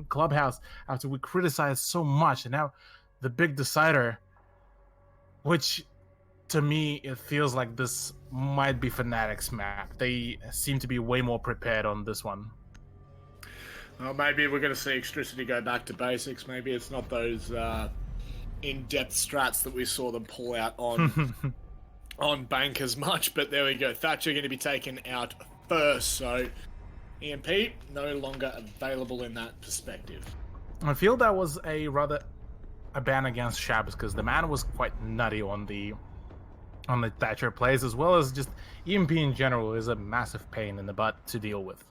Clubhouse after we criticized so much, and now the big decider, which to me it feels like this might be Fnatic's map. They seem to be way more prepared on this one. Well, maybe we're going to see Extricity go back to basics. Maybe it's not those in-depth strats that we saw them pull out on on Bank as much, but there we go. Thatcher going to be taken out first, so EMP no longer available in that perspective. I feel that was a ban against Shabs because the man was quite nutty on the Thatcher plays, as well as just EMP in general is a massive pain in the butt to deal with.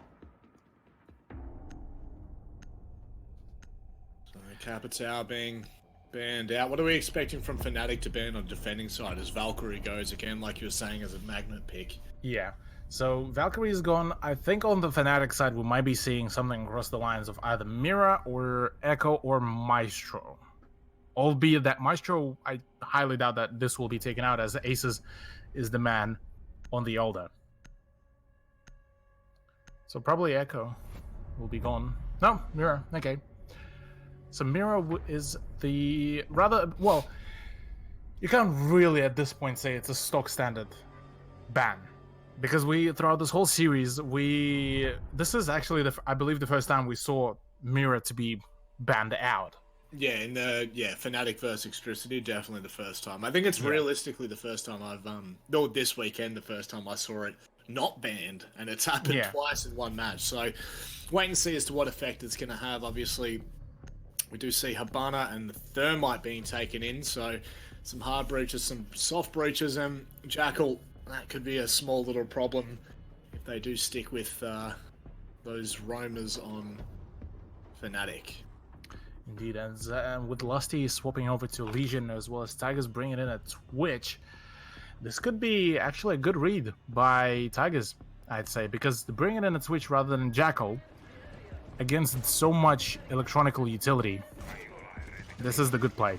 So Capitao being banned out. What are we expecting from Fnatic to ban on defending side as Valkyrie goes again, like you were saying, as a magnet pick? Yeah. So Valkyrie is gone. I think on the Fnatic side, we might be seeing something across the lines of either Mira or Echo or Maestro. Albeit that Maestro, I highly doubt that this will be taken out, as Aces is the man on the Elder. So probably Echo will be gone. No, Mira. Okay. So Mira is the well, you can't really at this point say it's a stock standard ban. Because throughout this whole series, this is actually I believe the first time we saw Mira to be banned out. Yeah, in the Fnatic versus Extricity, definitely the first time. I think it's realistically the first time I've this weekend the first time I saw it not banned, and it's happened twice in one match. So wait and see as to what effect it's going to have. Obviously, we do see Habana and the Thermite being taken in, so some hard breaches, some soft breaches, and Jackal. That could be a small little problem if they do stick with those roamers on Fnatic. Indeed, and with Lusty swapping over to Legion, as well as Tigers bringing in a Twitch, this could be actually a good read by Tigers, I'd say, because bringing in a Twitch rather than Jackal against so much electronical utility, this is the good play.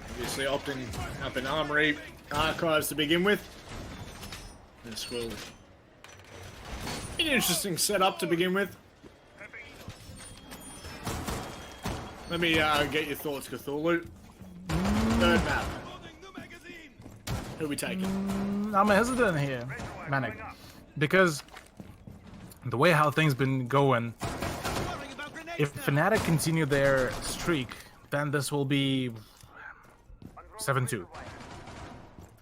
Obviously opting up an Armory Archives to begin with. This will be an interesting setup to begin with. Let me get your thoughts, Cthulhu. Third map. Who are we taking? I'm hesitant here, Manic, because the way how things been going, if Fnatic continue their streak, then this will be 7-2.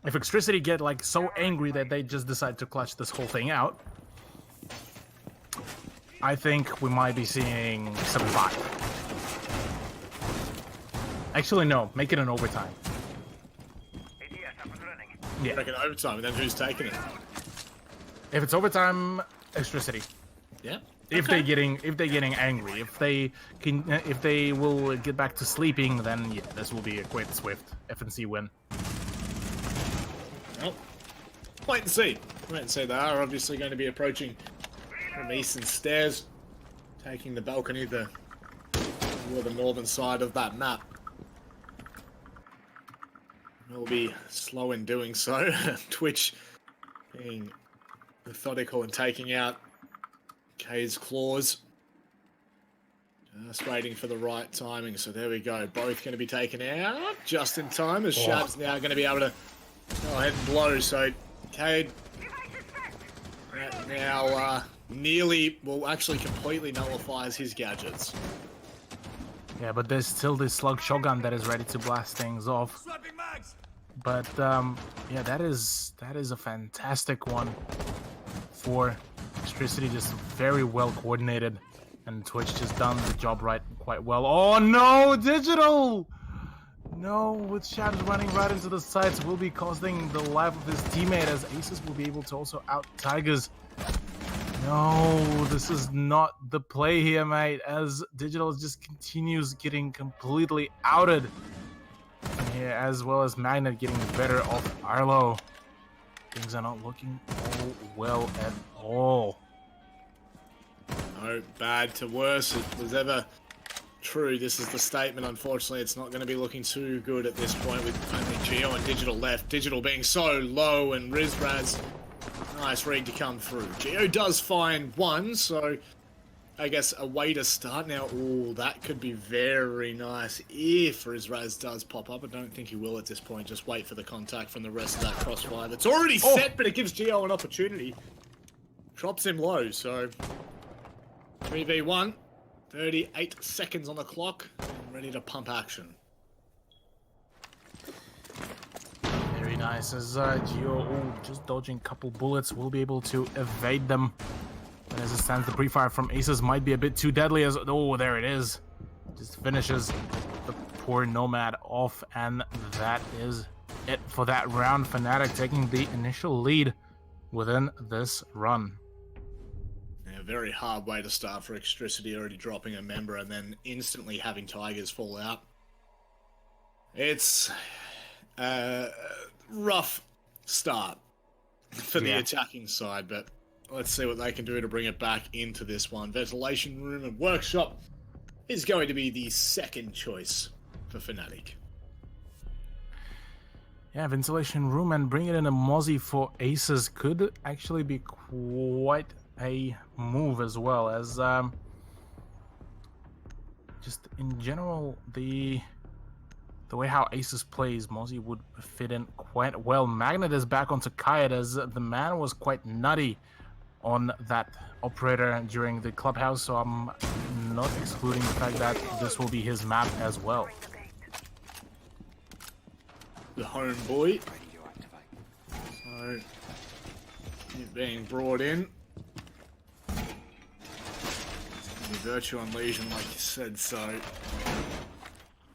If Extricity get like so angry that they just decide to clutch this whole thing out, I think we might be seeing 7-5. Actually, no. Make it an overtime. Yeah. Make it overtime, and then who's taking it? If it's overtime, Extricity. Yeah. If they're getting angry, if they will get back to sleeping, then yeah, this will be a quite swift FNC win. Well, wait and see. Wait and see. They are obviously going to be approaching from eastern stairs, taking the balcony, the northern side of that map. They'll be slow in doing so. Twitch being methodical and taking out K's claws. Just waiting for the right timing. So there we go. Both going to be taken out just in time, as Shab's now going to be able to go ahead and blow. So Cade now nearly, well, actually completely nullifies his gadgets. Yeah, but there's still this slug shotgun that is ready to blast things off. But yeah, that is a fantastic one for Extricity, just very well coordinated, and Twitch just done the job quite well. Oh no, Digital! No, with Shadows running right into the sights will be costing the life of his teammate, as Aces will be able to also out Tigers. No, this is not the play here, mate, as Digital just continues getting completely outed. Yeah, as well as Magnet getting better off Arlo. Things are not looking well at all. No, bad to worse. If it was ever true, this is the statement. Unfortunately, it's not going to be looking too good at this point with only Geo and Digital left. Digital being so low, and Rizraz Nice read to come through. Geo does find one, so I guess a way to start now. Oh, that could be very nice if Rizraz does pop up. I don't think he will at this point. Just wait for the contact from the rest of that crossfire that's already set, but it gives Geo an opportunity. Drops him low, so 3v1, 38 seconds on the clock, and ready to pump action. Very nice as Geo just dodging a couple bullets, will be able to evade them. But as it stands, the pre-fire from Aces might be a bit too deadly as... Oh, there it is. Just finishes the poor Nomad off, and that is it for that round. Fnatic taking the initial lead within this run. Yeah, very hard way to start for Extricity, already dropping a member and then instantly having Tigers fall out. It's a rough start for the attacking side, but let's see what they can do to bring it back into this one. Ventilation Room and Workshop is going to be the second choice for Fnatic. Yeah, Ventilation Room and bring it in a Mozzie for Aces could actually be quite a move as well, as just in general the way how Aces plays, Mozzie would fit in quite well. Magnet is back onto Kayat as the man was quite nutty on that operator during the Clubhouse, so I'm not excluding the fact that this will be his map as well. The homeboy. So, he's being brought in. Virtue on Legion, like you said, so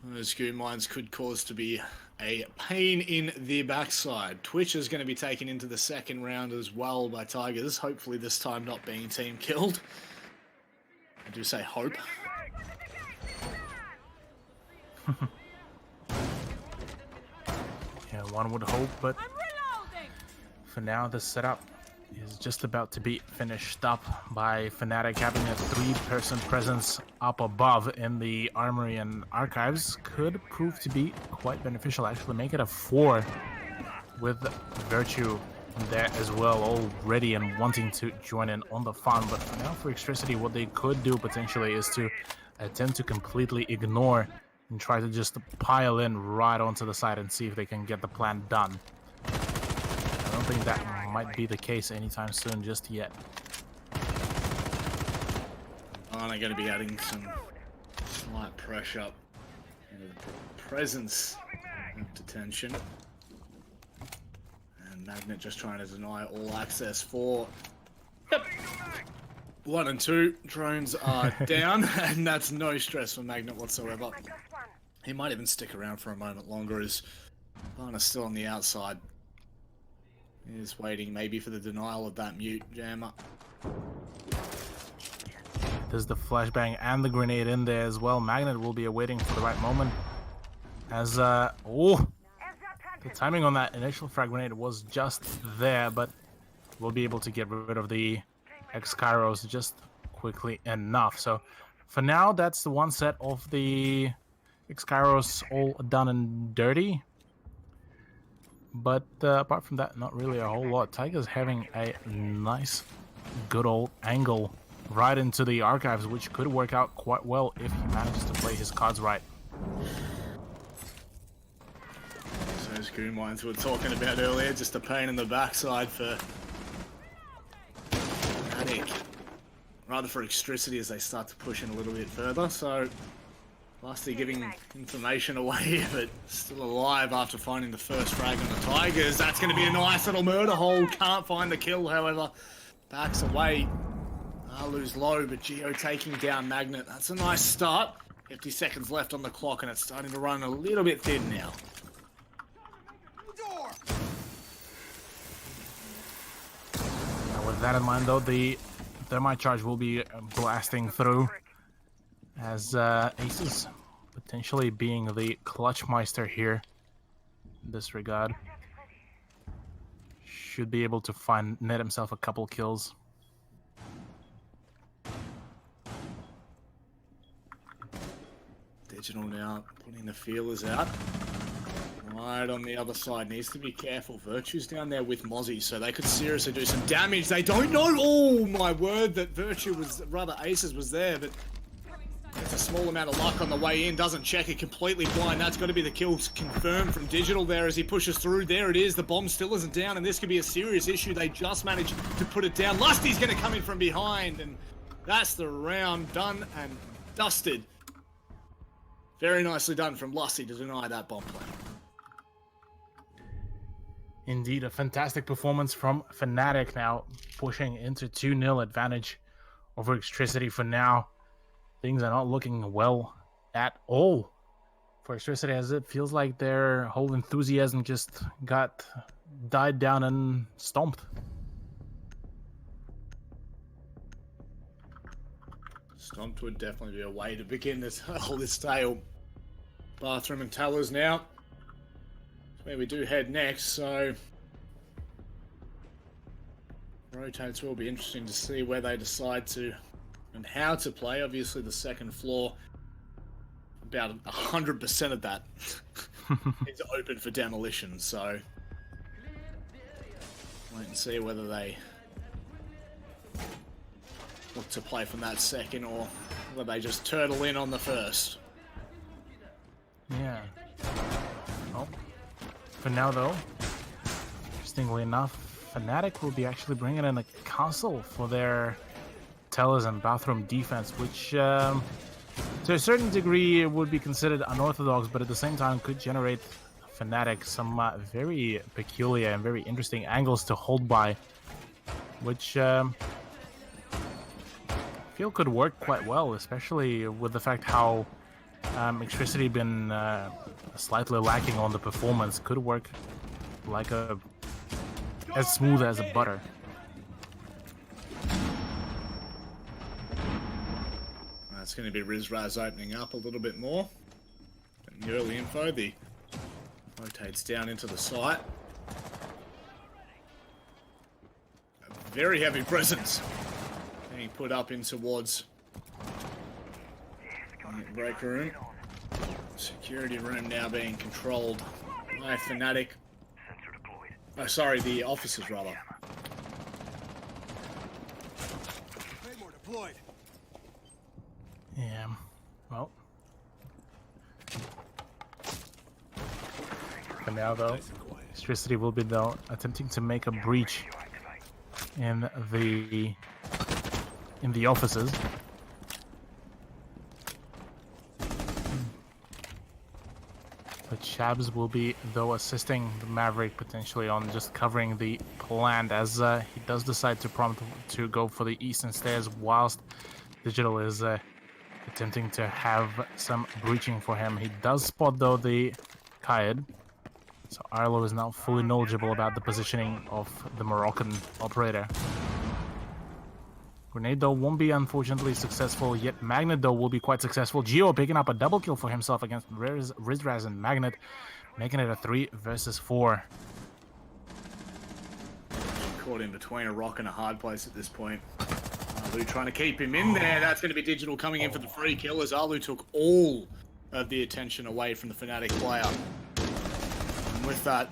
those goo mines could cause to be a pain in the backside. Twitch is going to be taken into the second round as well by Tigers, hopefully this time not being team killed. I do say hope. Yeah, one would hope, but for now the setup is just about to be finished up by Fnatic. Having a 3-person presence up above in the Armory and Archives could prove to be quite beneficial. Actually, make it a 4 with Virtue there as well, all ready and wanting to join in on the fun. But for now, for Extricity, what they could do potentially is to attempt to completely ignore and try to just pile in right onto the side and see if they can get the plan done. I don't think that might be the case anytime soon just yet. I'm going to be adding some slight pressure into the presence of detention. And Magnet just trying to deny all access for... Yep. 1 and 2 drones are down, and that's no stress for Magnet whatsoever. He might even stick around for a moment longer as Barna's still on the outside. He's waiting maybe for the denial of that mute jammer. There's the flashbang and the grenade in there as well. Magnet will be awaiting for the right moment. As, oh! The timing on that initial frag grenade was just there, but we'll be able to get rid of the X-Kairos just quickly enough. So, for now, that's the one set of the X-Kairos all done and dirty. But apart from that, not really a whole lot. Tiger's having a nice, good old angle right into the Archives, which could work out quite well if he manages to play his cards right. So those goo mines we were talking about earlier, just a pain in the backside for Fnatic. Rather for Extricity as they start to push in a little bit further. So Lusty giving information away, but still alive after finding the first frag on the Tigers. That's going to be a nice little murder hole. Can't find the kill, however. Backs away. Alu's low, but Geo taking down Magnet. That's a nice start. 50 seconds left on the clock, and it's starting to run a little bit thin now. Now with that in mind, though, the thermite charge will be blasting through. As Aces potentially being the Clutchmeister here in this regard. Should be able to net himself a couple kills. Digital now putting the feelers out. Right on the other side, needs to be careful. Virtue's down there with Mozzie, so they could seriously do some damage. They don't know. Oh my word, that Virtue was, rather Aces was there, but it's a small amount of luck on the way in. Doesn't check it, completely blind. That's got to be the kill confirmed from Digital there as he pushes through. There it is. The bomb still isn't down, and this could be a serious issue. They just managed to put it down. Lusty's going to come in from behind, and that's the round done and dusted. Very nicely done from Lusty to deny that bomb play. Indeed, a fantastic performance from Fnatic, now pushing into 2-0 advantage over Extricity for now. Things are not looking well at all for Extricity, as it feels like their whole enthusiasm just died down and stomped. Stomped would definitely be a way to begin this tale. Bathroom and Tellers now. That's where we do head next, so rotates will be interesting to see where they decide to and how to play. Obviously the second floor, about 100% of that is open for demolition, so wait and see whether they look to play from that second or whether they just turtle in on the first. Yeah. Well, for now though, interestingly enough, Fnatic will be actually bringing in a castle for their Tellers and bathroom defense, which to a certain degree would be considered unorthodox, but at the same time could generate Fnatic some very peculiar and very interesting angles to hold by, which I feel could work quite well, especially with the fact how Extricity been slightly lacking on the performance. Could work like as smooth as a butter. It's going to be Rizraz opening up a little bit more. In the early info, the rotates down into the site. A very heavy presence being put up in towards the break room. Security room now being controlled by Fnatic. Oh, sorry, the officers rather. Deployed. Yeah, well. For now, though, Extricity will be attempting to make a breach in the offices. But Shabs will be, though, assisting the Maverick potentially on just covering the plant, as he does decide to prompt to go for the eastern stairs, whilst Digital is attempting to have some breaching for him. He does spot, though, the Kaid. So Arlo is now fully knowledgeable about the positioning of the Moroccan operator. Grenade, though, won't be unfortunately successful, yet Magnet, though, will be quite successful. Geo picking up a double kill for himself against Rizraz and Magnet, making it a 3 versus 4. Caught in between a rock and a hard place at this point. Arlu trying to keep him in there. That's going to be Digital coming in for the free kill as Arlu took all of the attention away from the Fnatic player. And with that,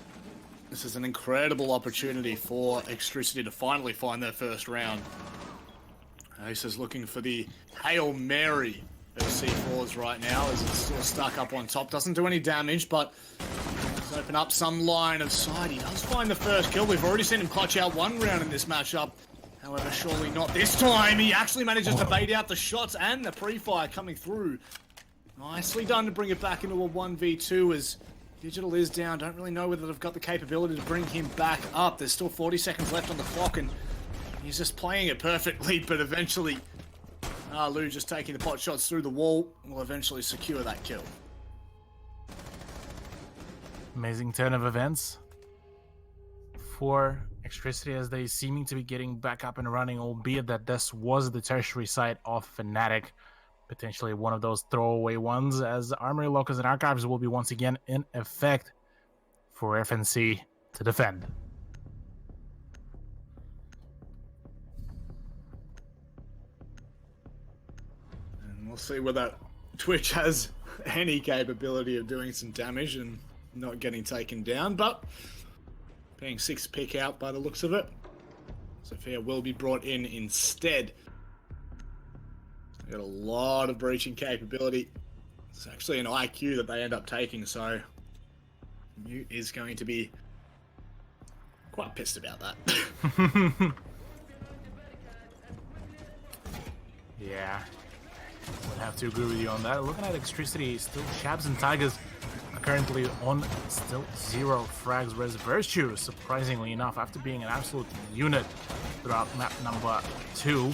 this is an incredible opportunity for Extricity to finally find their first round. Ace is looking for the Hail Mary of C4s right now as it's still stuck up on top. Doesn't do any damage, but does open up some line of sight. He does find the first kill. We've already seen him clutch out one round in this matchup. However, surely not this time. He actually manages to bait out the shots and the pre-fire coming through. Nicely done to bring it back into a 1v2 as Digital is down. Don't really know whether they've got the capability to bring him back up. There's still 40 seconds left on the clock and he's just playing it perfectly, but eventually Lou just taking the pot shots through the wall will eventually secure that kill. Amazing turn of events for Extricity as they seeming to be getting back up and running, albeit that this was the tertiary site of Fnatic. Potentially one of those throwaway ones, as Armory Lockers and Archives will be once again in effect for FNC to defend. And we'll see whether Twitch has any capability of doing some damage, and not getting taken down, but being 6th pick out by the looks of it. Sophia will be brought in instead. Got a lot of breaching capability. It's actually an IQ that they end up taking, so Mute is going to be quite pissed about that. Yeah, would have to agree with you on that. Looking at Extricity, still Shabs and Tigers are currently on still 0 frags, whereas Virtue, surprisingly enough, after being an absolute unit throughout map number 2,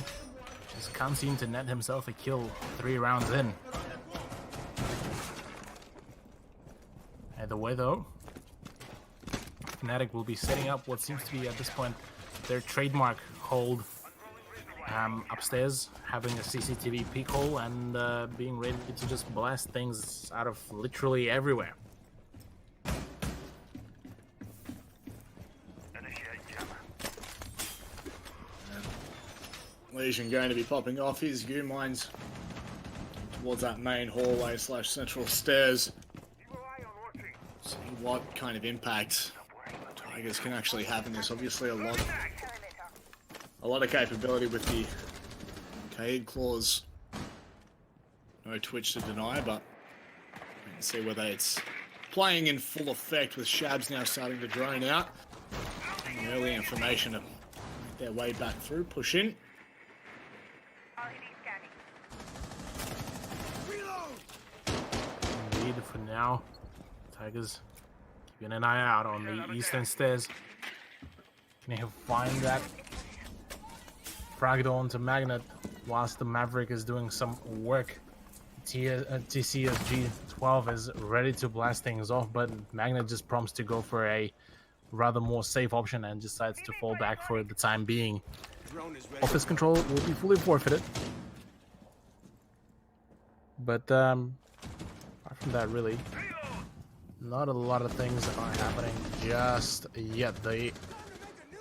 just can't seem to net himself a kill 3 rounds in. Either way though, Fnatic will be setting up what seems to be at this point their trademark hold upstairs, having a CCTV peek hole and being ready to just blast things out of literally everywhere. Legion going to be popping off his view mines towards that main hallway / central stairs. See what kind of impact Tigers can actually have in this. Obviously a lot of capability with the Kaid claws. No Twitch to deny, but you can see whether it's playing in full effect with Shabs now starting to drone out. And early information to make their way back through, push in. Indeed, for now, Tigers keeping an eye out on the eastern stairs. Can he find that frag onto Magnet whilst the Maverick is doing some work? TCSG 12 is ready to blast things off, but Magnet just prompts to go for a rather more safe option and decides to fall back for the time being. Office control will be fully forfeited. But apart from that, really, not a lot of things are happening just yet. The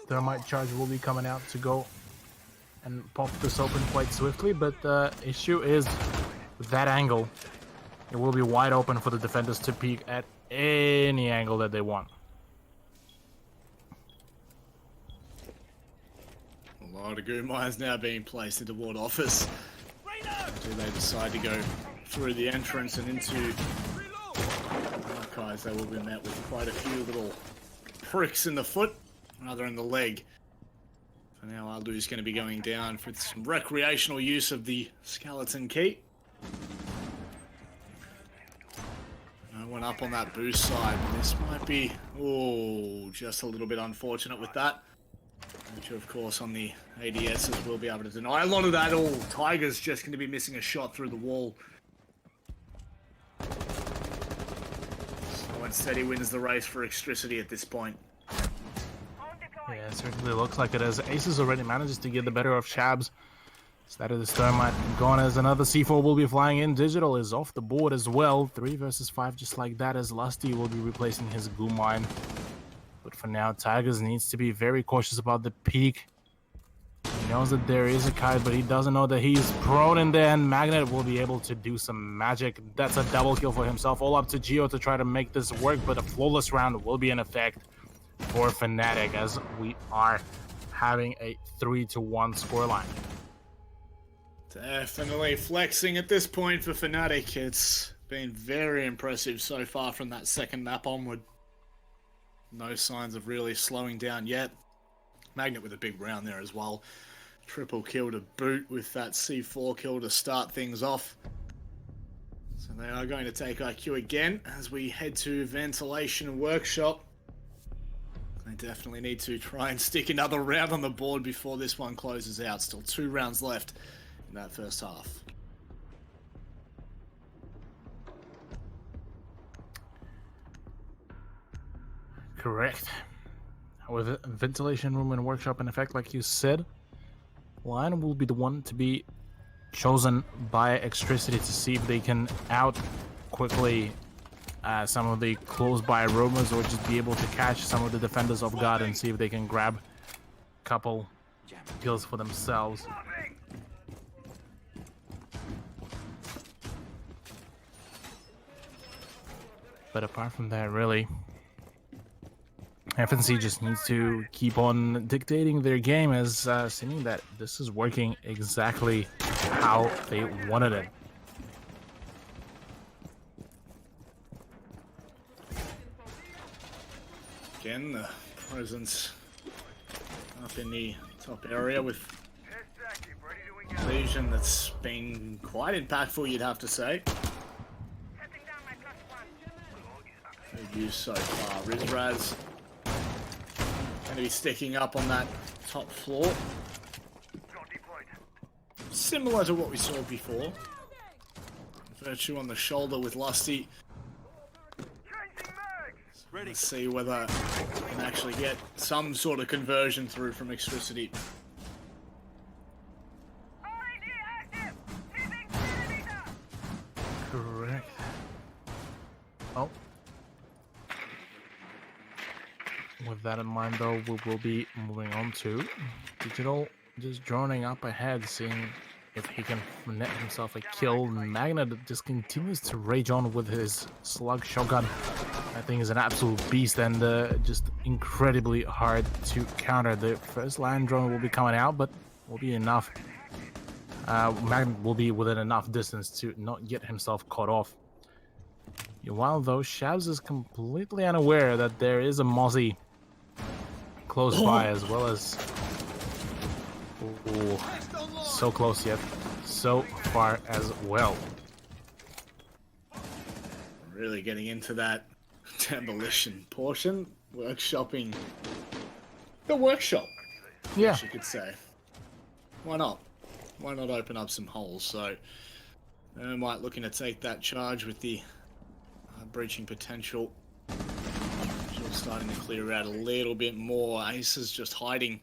thermite charge will be coming out to go and pop this open quite swiftly, but the issue is with that angle, it will be wide open for the defenders to peek at any angle that they want. A lot of goo mines now being placed into ward office. Until they decide to go through the entrance and into archives, they will be met with quite a few little pricks in the foot, rather in the leg. For now, Aldu's going to be going down for some recreational use of the skeleton key. No one up on that boost side, but this might be, just a little bit unfortunate with that. Which, of course, on the ADSs will be able to deny a lot of that. Tiger's just going to be missing a shot through the wall. So instead he wins the race for Extricity at this point. Yeah, it certainly looks like it, as Aces already manages to get the better of Shabs. So that is the Thermite gone, as another C4 will be flying in. Digital is off the board as well. 3 versus 5 just like that, as Lusty will be replacing his Goo Mine. But for now, Tigers needs to be very cautious about the peak. He knows that there is a kite, but he doesn't know that he's prone in there, and Magnet will be able to do some magic. That's a double kill for himself. All up to Geo to try to make this work, but a flawless round will be in effect for Fnatic, as we are having a 3-1 scoreline. Definitely flexing at this point for Fnatic. It's been very impressive so far from that second map onward. No signs of really slowing down yet. Magnet with a big round there as well. Triple kill to boot with that C4 kill to start things off. So they are going to take IQ again as we head to Ventilation Workshop. They definitely need to try and stick another round on the board before this one closes out. Still 2 rounds left in that first half. Correct. With Ventilation Room and Workshop in effect, like you said, Lion will be the one to be chosen by Extricity to see if they can out quickly some of the close-by roamers, or just be able to catch some of the defenders off guard and see if they can grab a couple kills for themselves. But apart from that, really, FNC just needs to keep on dictating their game, as seeming that this is working exactly how they wanted it. Again, the presence up in the top area with Legion that's been quite impactful, you'd have to say. Good use so far. Rizraz going to be sticking up on that top floor. Similar to what we saw before. Virtue on the shoulder with Lusty. Let's see whether we can actually get some sort of conversion through from Extricity. Correct. Oh. With that in mind, though, we will be moving on to Digital, just droning up ahead, seeing if he can net himself a kill. Magnet just continues to rage on with his slug shotgun. I think is an absolute beast, and just incredibly hard to counter. The first line drone will be coming out, but will be enough. Magnet will be within enough distance to not get himself caught off. While though, Shabs is completely unaware that there is a Mozzie close by, as well as... Ooh, so close yet so far as well. Really getting into that demolition portion, workshopping the workshop. Yeah, you could say. Why not? Why not open up some holes? So, might looking to take that charge with the breaching potential. Just starting to clear out a little bit more. Ace is just hiding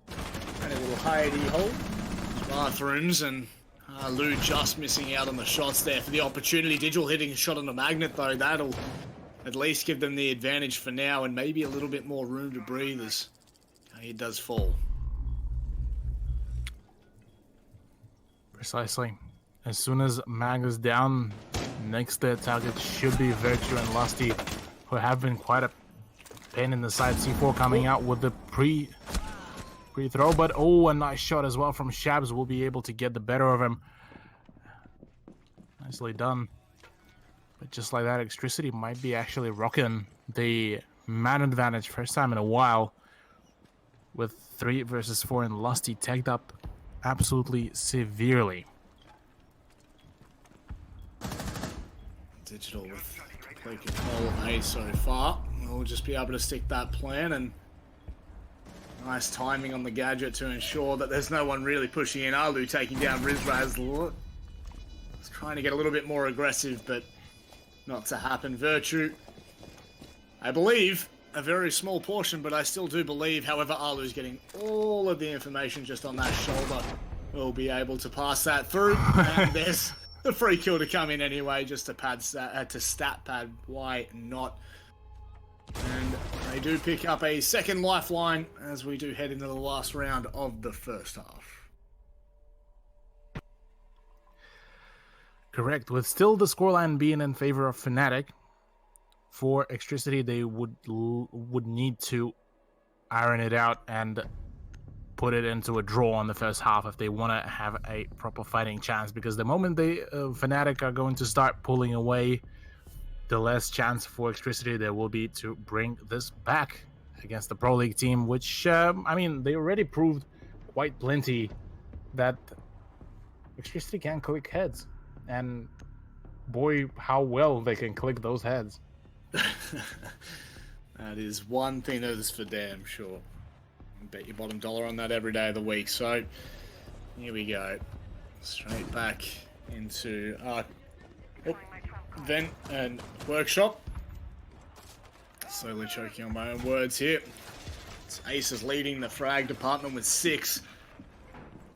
in a little hidey hole. Bathrooms, and Lou just missing out on the shots there for the opportunity. Digital hitting a shot on the Magnet, though. That'll at least give them the advantage for now, and maybe a little bit more room to breathe as he does fall. Precisely. As soon as Mag is down, next target should be Virtue and Lusty, who have been quite a pain in the side. C4 coming out with the pre-throw, but a nice shot as well from Shabs. Will be able to get the better of him. Nicely done. But just like that, Extricity might be actually rocking the man advantage first time in a while, with 3 versus 4 and Lusty tagged up absolutely severely. Digital with complete control of A so far. We'll just be able to stick that plan, and nice timing on the gadget to ensure that there's no one really pushing in. Alu taking down Rizraz. He's trying to get a little bit more aggressive, but not to happen. Virtue, I believe, a very small portion, but I still do believe, however, Alu's getting all of the information just on that shoulder. We'll be able to pass that through, and there's the free kill to come in anyway, just to pad to stat pad. Why not? And they do pick up a second lifeline as we do head into the last round of the first half. Correct. With still the scoreline being in favor of Fnatic, for Extricity, they would need to iron it out and put it into a draw on the first half if they want to have a proper fighting chance, because the moment they Fnatic are going to start pulling away, the less chance for Extricity there will be to bring this back against the Pro League team, which I mean, they already proved quite plenty that Extricity can click heads, and boy, how well they can click those heads. That is one thing that is for damn sure. Bet your bottom dollar on that every day of the week. So here we go, straight back into vent and workshop. Slowly choking on my own words here. It's Ace is leading the frag department with 6,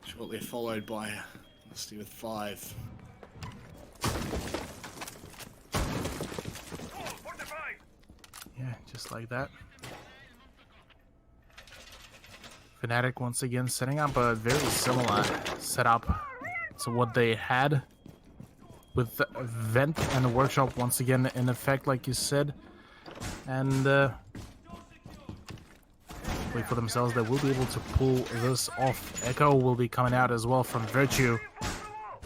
shortly followed by Lusty with 5. Yeah, just like that. Fnatic once again setting up a very similar setup to what they had with Vent and the Workshop once again in effect, like you said. And wait for themselves, they will be able to pull this off. Echo will be coming out as well from Virtue,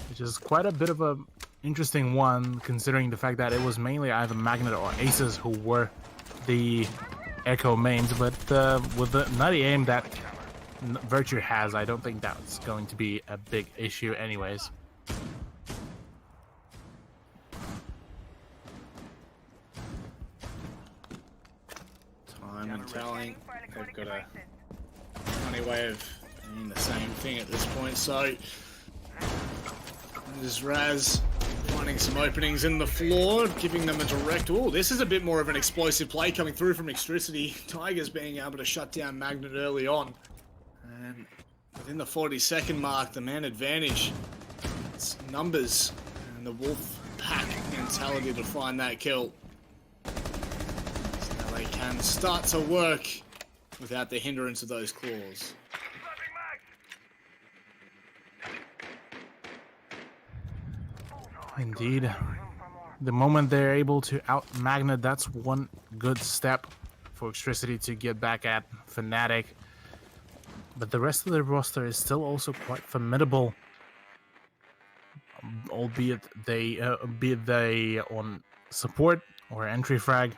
which is quite a bit of a interesting one, considering the fact that it was mainly either Magnet or Aces who were the Echo mains. But with the nutty aim that Virtue has, I don't think that's going to be a big issue anyways. Time and telling. They've got a funny way of doing the same thing at this point. So there's Raz finding some openings in the floor, giving them a direct... Oh, this is a bit more of an explosive play coming through from Extricity. Tigers being able to shut down Magnet early on. And within the 40-second mark, the man advantage. It's numbers and the wolf pack mentality to find that kill. So now they can start to work without the hindrance of those claws. Indeed. The moment they're able to out-Magnet, that's one good step for Extricity to get back at Fnatic. But the rest of the roster is still also quite formidable, albeit they on support or entry frag.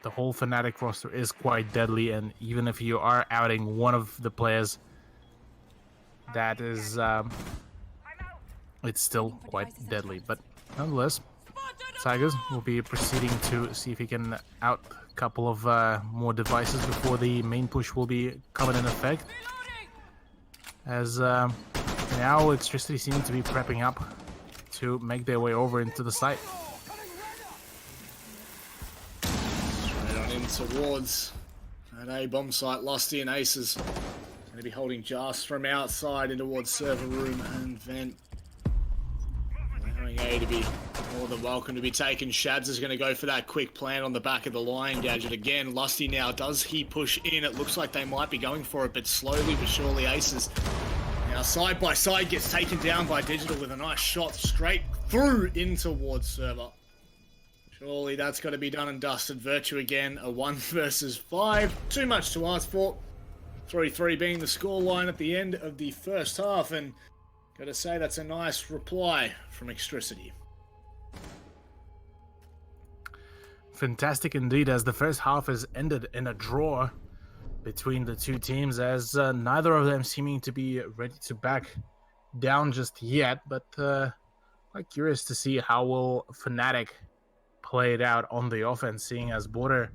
The whole Fnatic roster is quite deadly, and even if you are outing one of the players, that is it's still quite deadly. But nonetheless, Tigers will be proceeding to see if he can out a couple of more devices before the main push will be coming in effect. As now Extricity seem to be prepping up to make their way over into the site. Straight on in towards that A-bomb site. Lusty and Aces going to be holding Just from outside in towards server room and Vent. Allowing A to be more than welcome to be taken. Shads is going to go for that quick plant on the back of the line gadget again. Lusty now, does he push in? It looks like they might be going for it, but slowly but surely Aces now side by side gets taken down by Digital with a nice shot straight through in towards server. Surely that's got to be done and dusted. Virtue again, a 1 versus 5. Too much to ask for. 3-3 being the scoreline at the end of the first half, and gotta say that's a nice reply from Extricity. Fantastic indeed, as the first half is ended in a draw between the two teams, as neither of them seeming to be ready to back down just yet, but quite curious to see how will Fnatic play it out on the offense, seeing as Border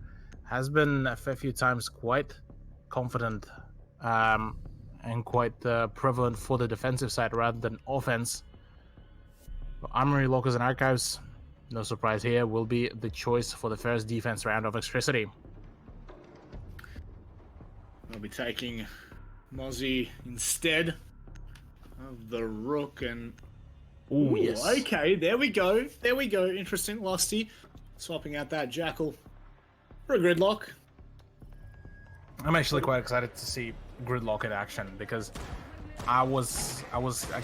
has been a fair few times quite confident and quite prevalent for the defensive side rather than offense. Armory, Lockers, and Archives, no surprise here, will be the choice for the first defense round of Extricity. I'll be taking Mozzie instead of the Rook, and Ooh, yes. Okay, there we go. There we go. Interesting. Lusty swapping out that Jackal for a Gridlock. I'm actually quite excited to see Gridlock in action, because I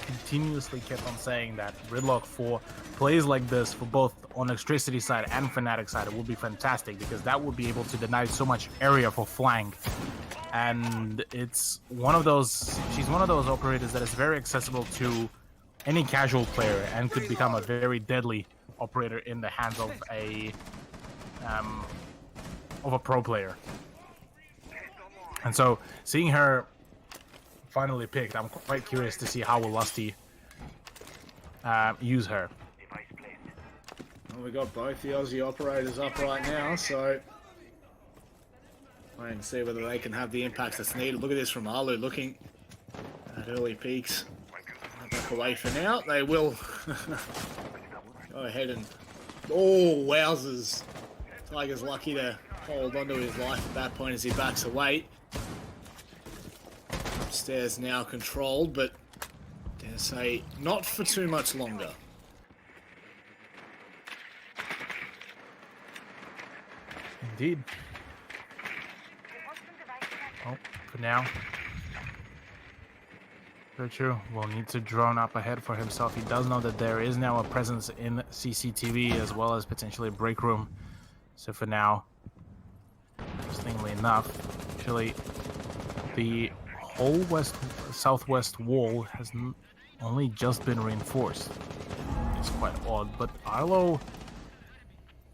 continuously kept on saying that Gridlock for plays like this, for both on Extricity side and Fnatic side, it will be fantastic, because that will be able to deny so much area for flank. And it's one of those, she's one of those operators that is very accessible to any casual player and could become a very deadly operator in the hands of a pro player. And so seeing her finally picked, I'm quite curious to see how will Lusty use her. Well, we got both the Aussie operators up right now, so wait and see whether they can have the impact that's needed. Look at this from Alu, looking at early peaks. Back away for now. They will go ahead and... Oh, wowzers. Tiger's lucky to hold onto his life at that point as he backs away. Upstairs now controlled, but dare say not for too much longer. Indeed. Oh, for now. Virtue will need to drone up ahead for himself. He does know that there is now a presence in CCTV as well as potentially break room. So for now, interestingly enough, actually, the whole southwest wall has only just been reinforced. It's quite odd, but Arlo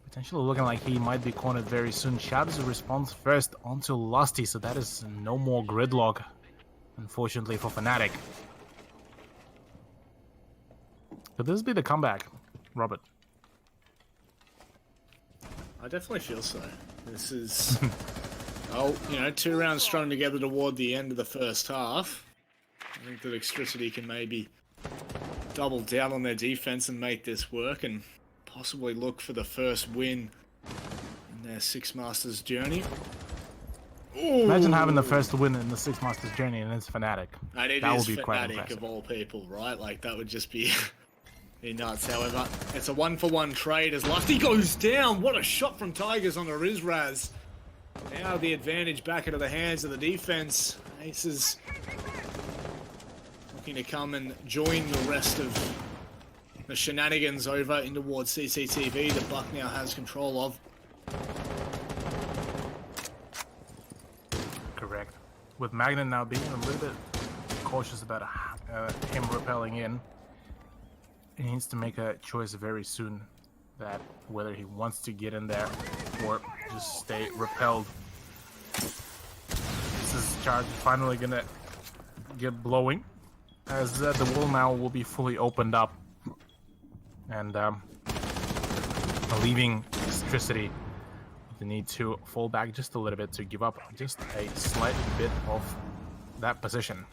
potentially looking like he might be cornered very soon. Shabs responds first onto Lusty, so that is no more gridlock, unfortunately, for Fnatic. Could this be the comeback, Robert? I definitely feel so. This is, oh, you know, 2 rounds strung together toward the end of the first half. I think that Extricity can maybe double down on their defense and make this work and possibly look for the first win in their Six Masters journey. Ooh. Imagine having the first win in the Six Masters journey and it's Fnatic. And it that is would be quite Fnatic impressive. Of all people, right? Like, that would just be nuts. However, it's a 1-for-1 trade as Lusty goes down. What a shot from Tigers on a Rizraz. Now the advantage back into the hands of the defense. Aces looking to come and join the rest of the shenanigans over in towards CCTV that Buck now has control of. Correct. With Magnet now being a little bit cautious about him repelling in, he needs to make a choice very soon that whether he wants to get in there or just stay repelled. This is charge finally gonna get blowing as the wall now will be fully opened up and leaving Extricity the need to fall back just a little bit to give up just a slight bit of that position.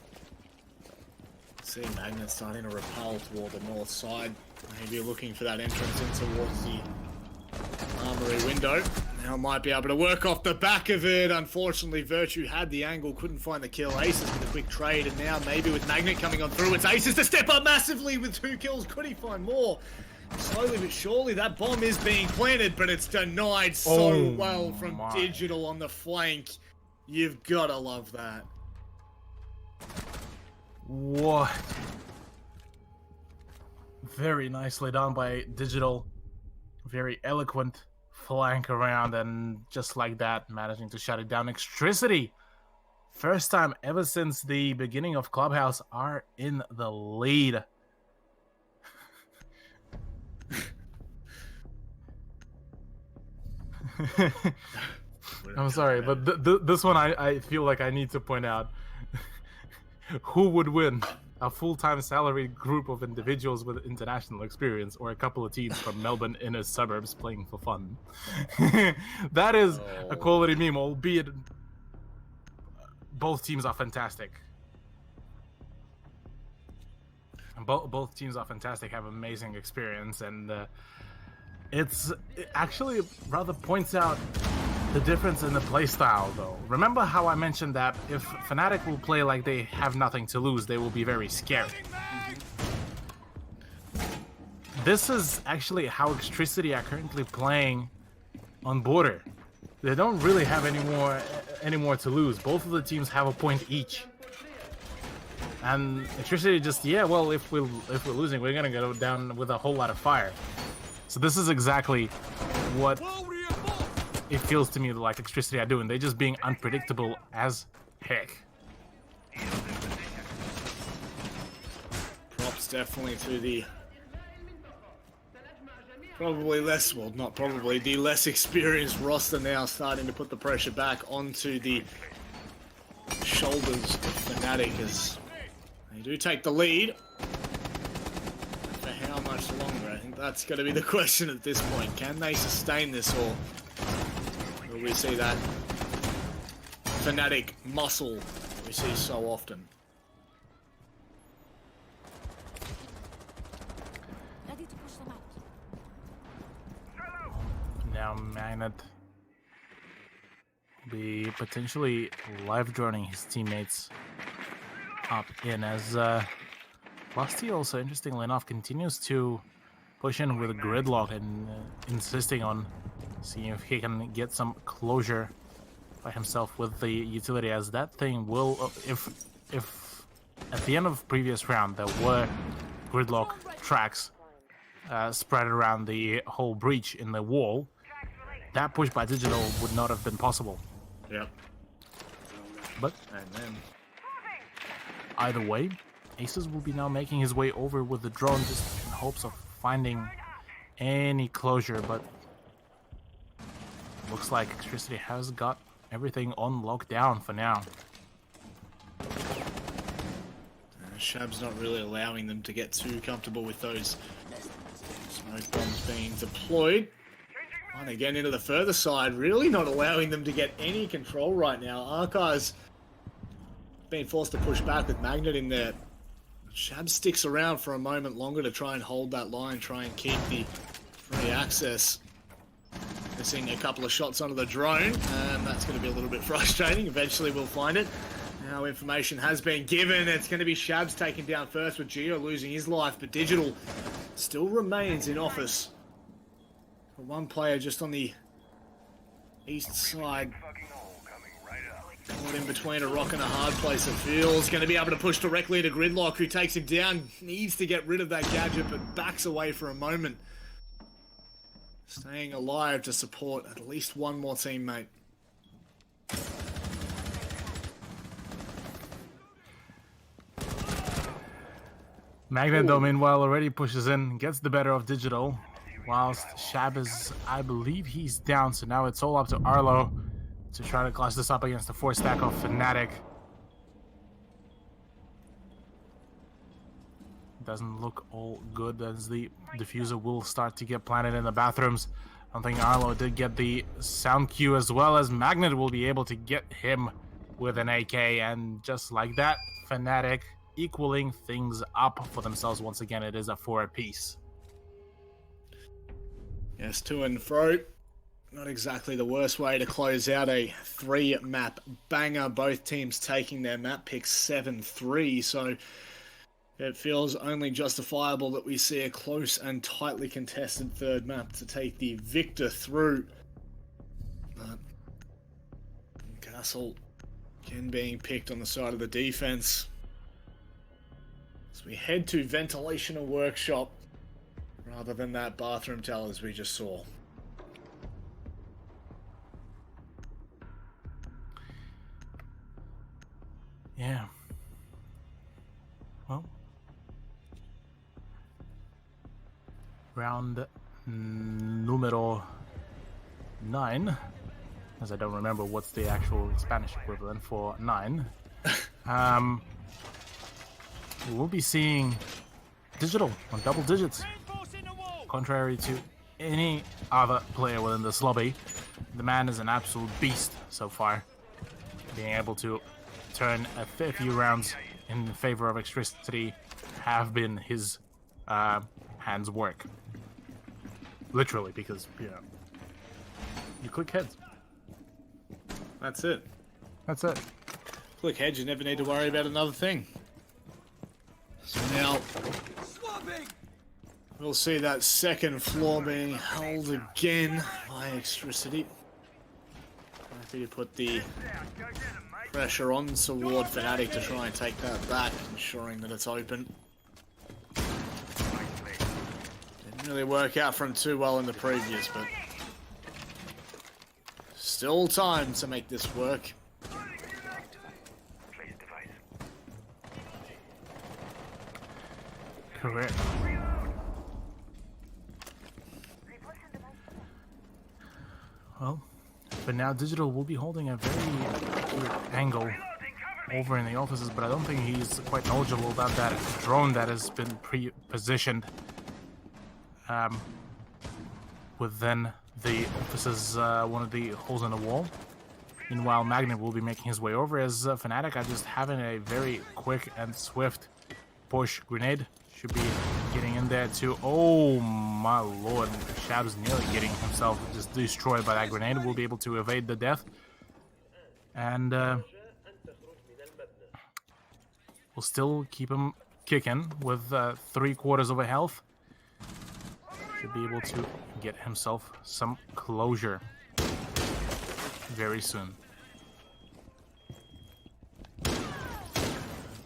See Magnet starting to repel toward the north side. Maybe looking for that entrance in towards the armory window. Now might be able to work off the back of it. Unfortunately, Virtue had the angle, couldn't find the kill. Aces with a quick trade, and now maybe with Magnet coming on through, it's Aces to step up massively with 2 kills. Could he find more? Slowly but surely, that bomb is being planted, but it's denied so well from Digital on the flank. You've gotta love that. What? Very nicely done by Digital. Very eloquent flank around, and just like that, managing to shut it down. Extricity, first time ever since the beginning of Clubhouse, are in the lead. I'm sorry, but this one I feel like I need to point out. Who would win? A full-time salaried group of individuals with international experience, or a couple of teams from Melbourne inner suburbs playing for fun? That is a quality meme, albeit both teams are fantastic. Both teams are fantastic, have amazing experience, and it actually rather points out the difference in the playstyle, though. Remember how I mentioned that if Fnatic will play like they have nothing to lose, they will be very scared. This is actually how Extricity are currently playing on border. They don't really have any more to lose. Both of the teams have a point each. And Extricity just, yeah, well, if we're losing, we're gonna go down with a whole lot of fire. So this is exactly what it feels to me like Extricity are doing. They're just being unpredictable as heck. Props definitely to the probably less, well, not probably, the less experienced roster now starting to put the pressure back onto the shoulders of Fnatic as they do take the lead. For how much longer? I think that's going to be the question at this point. Can they sustain this, or will we see that Fnatic muscle that we see so often? Now Magnet will be potentially live droning his teammates up in as Lusty also, interestingly enough, continues to push in with a gridlock and insisting on seeing if he can get some closure by himself with the utility, as that thing will, if at the end of previous round, there were gridlock tracks spread around the whole breach in the wall. That push by Digital would not have been possible. Yep. But And then either way, Aces will be now making his way over with the drone just in hopes of finding any closure, but looks like Extricity has got everything on lockdown for now. Shab's not really allowing them to get too comfortable with those smoke bombs being deployed. And again into the further side, really not allowing them to get any control right now. Archive's being forced to push back with Magnet in there. Shab sticks around for a moment longer to try and hold that line, try and keep the free access. They're seeing a couple of shots onto the drone, and that's going to be a little bit frustrating. Eventually we'll find it. Now information has been given. It's going to be Shabs taken down first with Geo losing his life, but Digital still remains in office. For one player just on the east side. Caught in between a rock and a hard place, it feels. Going to be able to push directly to Gridlock, who takes him down. Needs to get rid of that gadget, but backs away for a moment. Staying alive to support at least one more teammate. Magnet, though, meanwhile, already pushes in, gets the better of Digital, whilst Shab is, I believe he's down, so now it's all up to Arlo to try to clutch this up against the 4-stack of Fnatic. Doesn't look all good as the diffuser will start to get planted in the bathrooms. I don't think Arlo did get the sound cue, as well as Magnet will be able to get him with an AK, and just like that, Fnatic equaling things up for themselves once again. It is a 4 apiece. Yes, to and fro. Not exactly the worst way to close out a 3-map banger. Both teams taking their map picks 7-3, so it feels only justifiable that we see a close and tightly contested third map to take the victor through. But Castle again being picked on the side of the defense. As we head to Ventilational Workshop rather than that bathroom towers we just saw. Yeah. Well, round numero 9, as I don't remember what's the actual Spanish equivalent for 9. We'll be seeing Digital on double digits. Contrary to any other player within this lobby, the man is an absolute beast so far. Being able to turn a fair few rounds in favor of Extricity have been his hands work. Literally, because, you know, you click heads. That's it. That's it. Click heads, you never need to worry about another thing. So now we'll see that second floor being held again by Extricity. Happy to put the pressure on toward Fnatic to try and take that back, ensuring that it's open. Didn't really work out for him too well in the previous, but still time to make this work. Correct. Well, but now Digital will be holding a very good angle over in the offices, but I don't think he's quite knowledgeable about that drone that has been pre-positioned within the offices, one of the holes in the wall. Meanwhile, Magnet will be making his way over as Fnatic are just having a very quick and swift push. Grenade should be getting in there too. Oh my lord, Shab's nearly getting himself just destroyed by that grenade. Will be able to evade the death. And we'll still keep him kicking with 3/4 of a health. Should be able to get himself some closure very soon.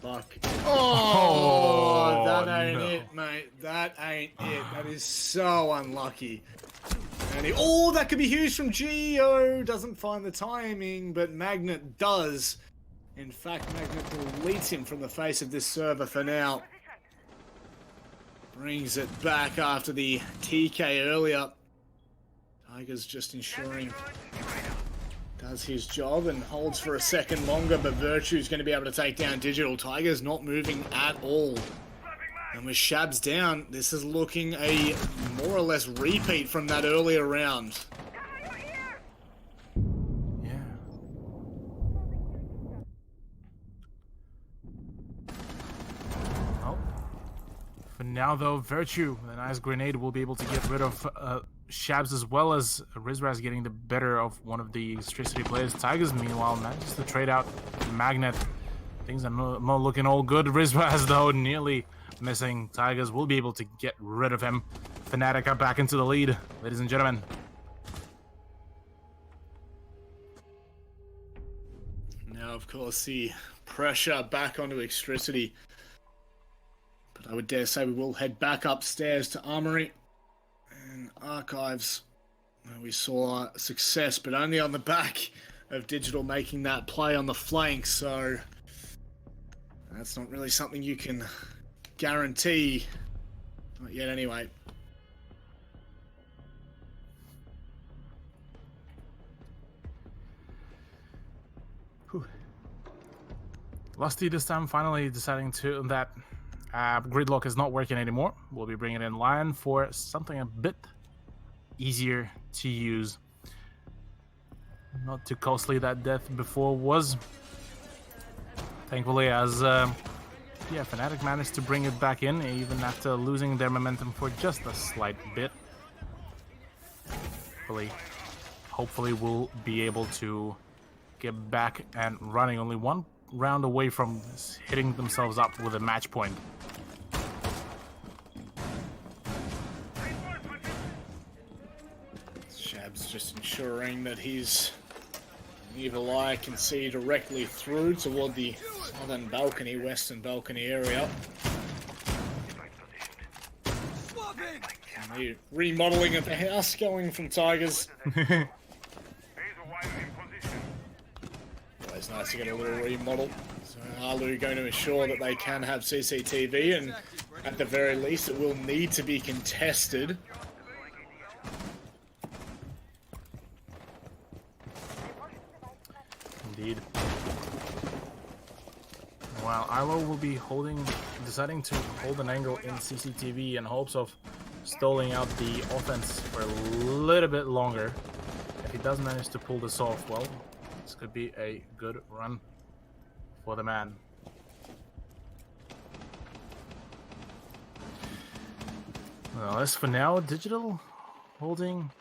fuck. Oh, that ain't no. it, mate. That ain't it. That is so unlucky. And oh, that could be huge from Geo. Doesn't find the timing, but Magnet does. In fact, Magnet deletes him from the face of this server for now. Brings it back after the TK earlier. Tiger's just ensuring does his job and holds for a second longer, but Virtue's going to be able to take down Digital. Tiger's not moving at all. And with Shabs down, this is looking a more or less repeat from that earlier round. Yeah. Oh. For now, though, Virtue, the nice grenade, will be able to get rid of Shabs, as well as Rizraz getting the better of one of the Extricity players. Tigers, meanwhile, manages to trade out Magnet. Things are not looking all good. Rizraz, though, nearly missing. Tigers will be able to get rid of him. Fnatic are back into the lead, ladies and gentlemen. Now, of course, the pressure back onto Extricity. But I would dare say we will head back upstairs to Armory and Archives, where we saw success, but only on the back of Digital making that play on the flank. So that's not really something you can guarantee. Not yet, anyway. Lusty this time finally deciding to that gridlock is not working anymore. We'll be bringing in Lion for something a bit easier to use. Not too costly that death before was. Thankfully, as yeah, Fnatic managed to bring it back in, even after losing their momentum for just a slight bit. Hopefully we'll be able to get back and running, only one round away from hitting themselves up with a match point. Shab's just ensuring that his evil eye can see directly through toward the southern balcony, western balcony area. And the remodeling of the house going from Tigers. Always nice to get a little remodel. So Alu going to ensure that they can have CCTV, and at the very least it will need to be contested. Indeed. While Ilo will be deciding to hold an angle in CCTV in hopes of stalling out the offense for a little bit longer. If he does manage to pull this off, well, this could be a good run for the man. Well, as for now, Digital holding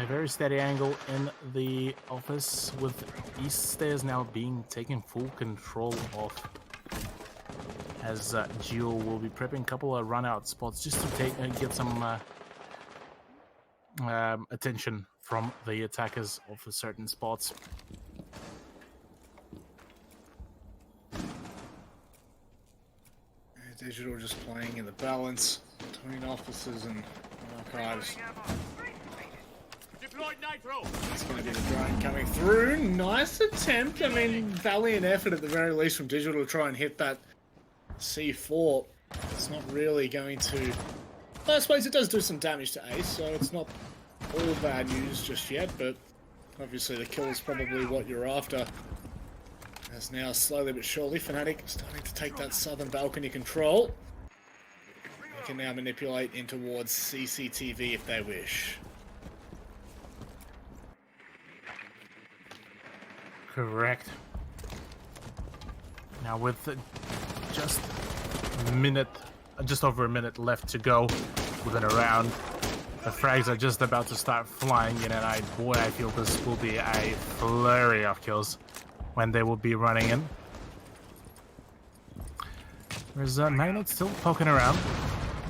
a very steady angle in the office, with East Stairs now being taken full control of, as Geo will be prepping a couple of run-out spots just to get some attention from the attackers of certain spots. Digital just playing in the balance between officers and Archives. It's going to be the drone coming through. Nice attempt. I mean, valiant effort at the very least from Digital to try and hit that C4. It's not really going to... Well, I suppose it does do some damage to Ace, so it's not all bad news just yet, but obviously the kill is probably what you're after. As now, slowly but surely, Fnatic starting to take that southern balcony control. They can now manipulate in towards CCTV if they wish. Correct. Now with just over a minute left to go within a round, the frags are just about to start flying in, and I feel this will be a flurry of kills when they will be running in. There's Magnet still poking around.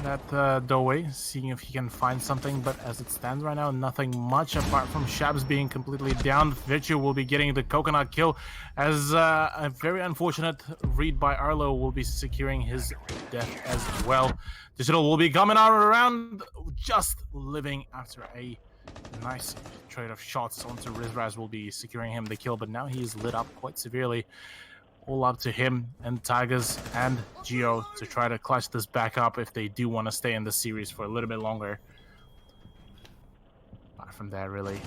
that doorway, seeing if he can find something, but as it stands right now, nothing much apart from Shabs being completely down. Virtue will be getting the coconut kill, as a very unfortunate read by Arlo will be securing his death as well. Digital will be coming out around, just living after a nice trade of shots onto Rizraz, will be securing him the kill, but now he is lit up quite severely. All up to him and Tigers and Geo to try to clutch this back up if they do want to stay in the series for a little bit longer. Apart from that, really.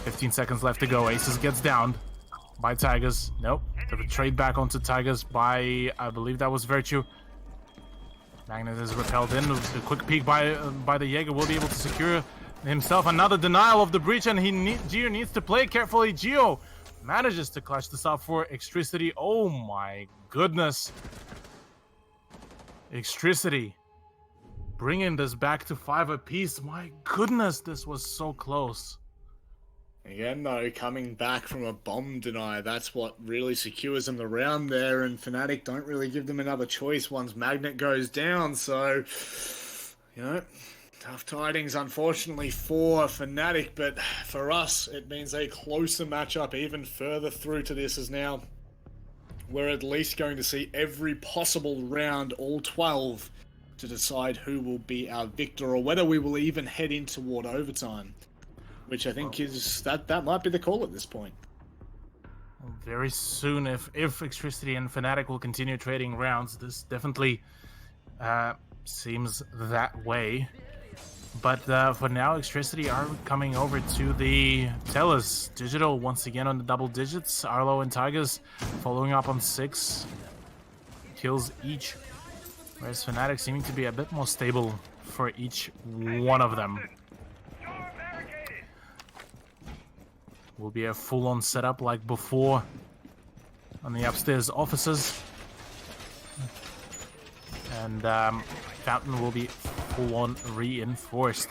15 seconds left to go. Aces gets downed by Tigers. Nope. The trade back onto Tigers by, I believe that was Virtue. Magnet is repelled in. The quick peek by the Jaeger will be able to secure himself another denial of the breach, and Geo needs to play carefully. Geo manages to clutch this up for Extricity. Oh my goodness. Extricity bringing this back to 5 apiece. My goodness, this was so close. Again, though, coming back from a bomb deny, that's what really secures them the round there, and Fnatic don't really give them another choice once Magnet goes down, so, you know, tough tidings, unfortunately, for Fnatic, but for us, it means a closer matchup even further through to this, as now we're at least going to see every possible round, all 12, to decide who will be our victor, or whether we will even head in toward overtime, which I think is, that might be the call at this point. Very soon, if Extricity and Fnatic will continue trading rounds, this definitely seems that way. But for now, Extricity are coming over to the Tellus. Digital once again on the double digits. Arlo and Tigers following up on 6 kills each. Whereas Fnatic seeming to be a bit more stable for each one of them. Will be a full-on setup like before on the upstairs offices. And Fountain will be full-on reinforced,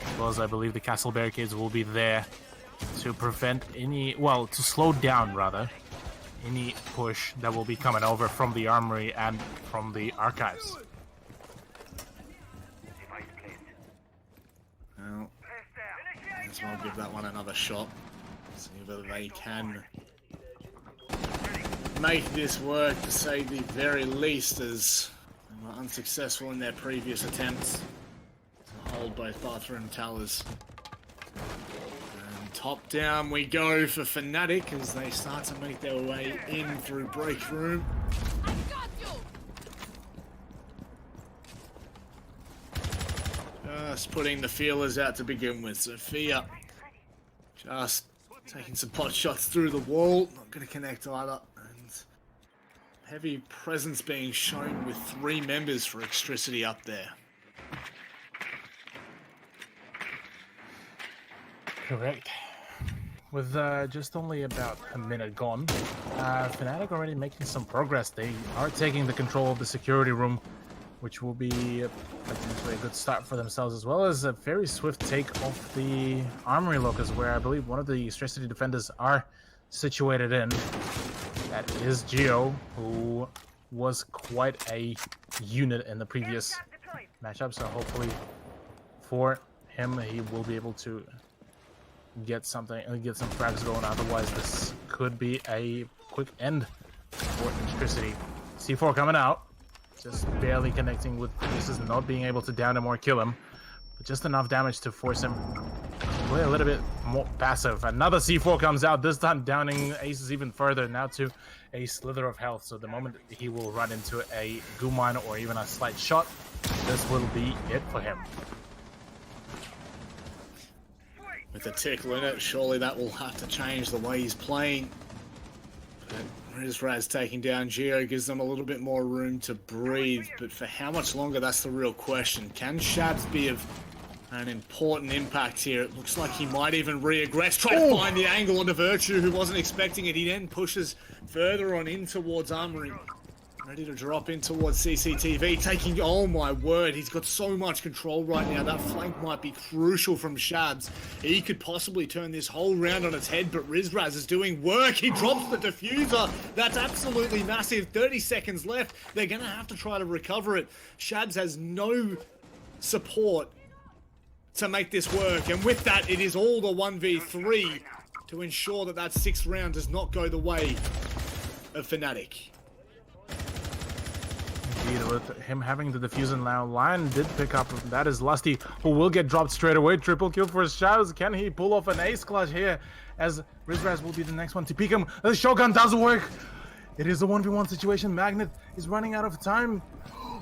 as well as I believe the castle barricades will be there to prevent any, well, to slow down rather, any push that will be coming over from the armory and from the archives. Well, I guess I'll give that one another shot. See whether they can make this work, to say the very least, as they were unsuccessful in their previous attempts to hold both bathroom towers. And top down we go for Fnatic as they start to make their way in through break room. Just putting the feelers out to begin with. Sophia just taking some pot shots through the wall, not going to connect either. And heavy presence being shown with 3 members for Extricity up there. Correct. With just only about a minute gone, Fnatic already making some progress. They are taking the control of the security room, which will be potentially a good start for themselves, as well as a very swift take of the armory locus, where I believe one of the Extricity defenders are situated in. That is Geo, who was quite a unit in the previous matchup, so hopefully for him he will be able to get something, get some frags going. Otherwise this could be a quick end for Extricity. C4 coming out. Just barely connecting with Aces, not being able to down him or kill him. But just enough damage to force him to play a little bit more passive. Another C4 comes out, this time downing Aces even further, now to a slither of health. So the moment he will run into a goo mine or even a slight shot, this will be it for him. With a tickle in it, surely that will have to change the way he's playing. But Rizraz taking down Geo gives them a little bit more room to breathe, but for how much longer, that's the real question. Can Shabs be of an important impact here? It looks like he might even re-aggress, try to find the angle onto Virtue, who wasn't expecting it. He then pushes further on in towards Armory. Ready to drop in towards CCTV, taking, oh my word, he's got so much control right now. That flank might be crucial from Shabs. He could possibly turn this whole round on its head, but Rizraz is doing work. He drops the diffuser. That's absolutely massive. 30 seconds left. They're going to have to try to recover it. Shabs has no support to make this work, and with that, it is all the 1v3 to ensure that that 6th round does not go the way of Fnatic. Indeed, with him having the diffuser now, Lion did pick up. That is Lusty, who will get dropped straight away. Triple kill for Shabs. Can he pull off an ace clutch here? As Rizraz will be the next one to peek him. The shotgun does work. It is a 1v1 situation. Magnet is running out of time.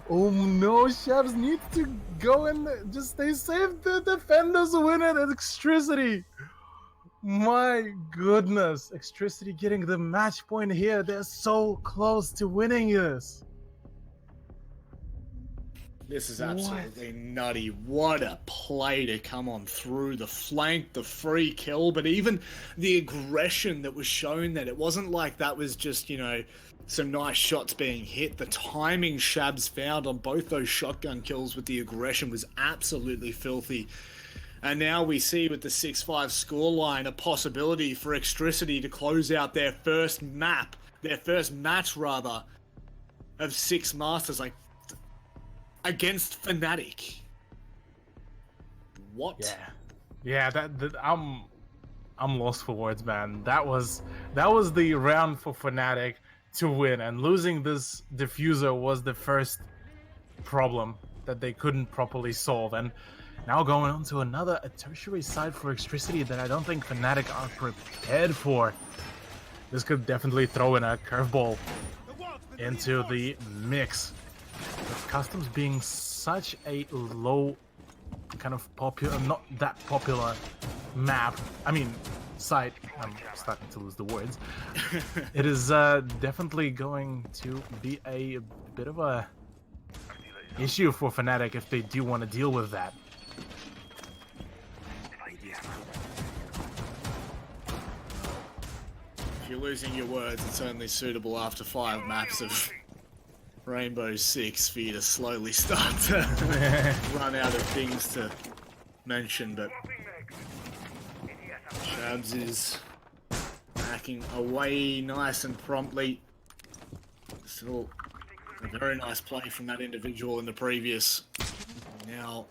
Oh no, Shabs needs to go and just stay safe. The defenders win it at Extricity. My goodness, Extricity getting the match point here. They're so close to winning this. This is absolutely nutty. What a play to come on through the flank, the free kill, but even the aggression that was shown that it wasn't like that was just, you know, some nice shots being hit. The timing Shabs found on both those shotgun kills with the aggression was absolutely filthy. And now we see with the 6-5 scoreline a possibility for Extricity to close out their first match of 6 Masters, like, against Fnatic. What? Yeah, I'm lost for words, man. That was the round for Fnatic to win, and losing this diffuser was the first problem that they couldn't properly solve. And now going on to a tertiary side for Extricity that I don't think Fnatic are prepared for. This could definitely throw in a curveball into the mix. With Customs being such a low kind of popular, not that popular map, I mean site, I'm starting to lose the words. It is definitely going to be a bit of a issue for Fnatic if they do want to deal with that. If you're losing your words, it's only suitable after 5 maps of Rainbow6 for you to slowly start to run out of things to mention, but Shabs is backing away nice and promptly. Still a very nice play from that individual in the previous. Now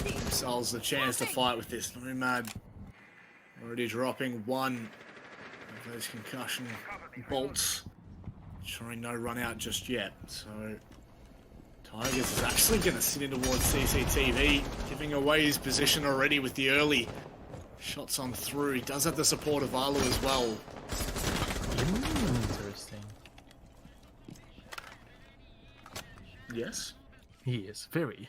themselves the chance to fight with this. Nomad already dropping one of those concussion bolts. Showing no run out just yet, so Tigers is actually going to sit in towards CCTV, giving away his position already with the early shots on through. He does have the support of Arlo as well. Interesting. Yes? He is very.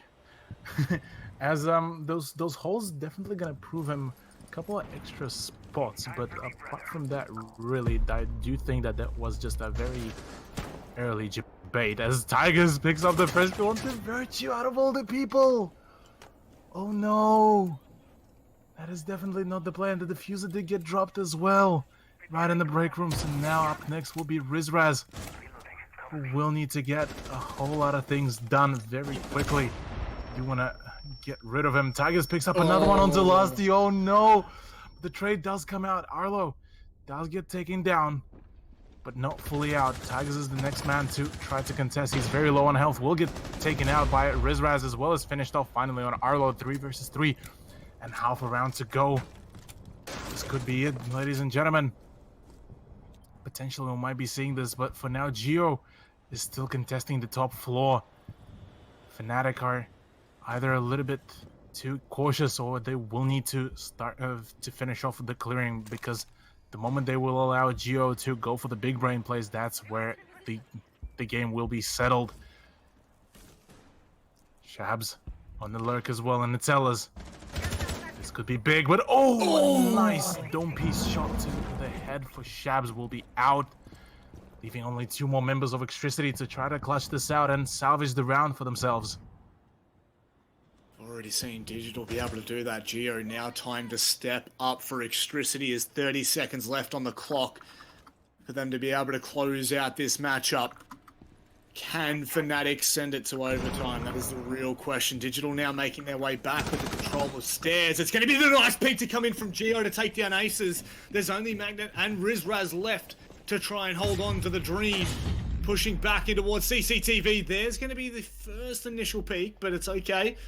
As those holes definitely gonna prove him a couple of extra spots, but apart from that, really, I do think that was just a very early bait as Tigers picks up the first one to Virtue out of all the people. Oh no, that is definitely not the plan. The diffuser did get dropped as well, right in the break room. So now up next will be Rizraz, who will need to get a whole lot of things done very quickly. You want to get rid of him. Tigers picks up another one onto Lusty. Oh no, the trade does come out. Arlo does get taken down, but not fully out. Tigers is the next man to try to contest. He's very low on health. Will get taken out by Rizraz, as well as finished off finally on Arlo. 3 versus 3 and half a round to go. This could be it, ladies and gentlemen. Potentially we might be seeing this, but for now Geo is still contesting the top floor. Fnatic are either a little bit too cautious, or they will need to start to finish off the clearing, because the moment they will allow Geo to go for the big brain plays, that's where the game will be settled. Shabs on the lurk as well, and Natella's. This could be big, but a nice dome piece shot to the head for Shabs will be out, leaving only 2 more members of Extricity to try to clutch this out and salvage the round for themselves. Already seen Digital be able to do that. Geo now time to step up for Extricity as 30 seconds left on the clock for them to be able to close out this matchup. Can Fnatic send it to overtime? That is the real question. Digital now making their way back with the control of stairs. It's going to be the nice pick to come in from Geo to take down Aces. There's only Magnet and Rizraz left to try and hold on to the dream. Pushing back in towards CCTV. There's going to be the first initial peak, but it's okay.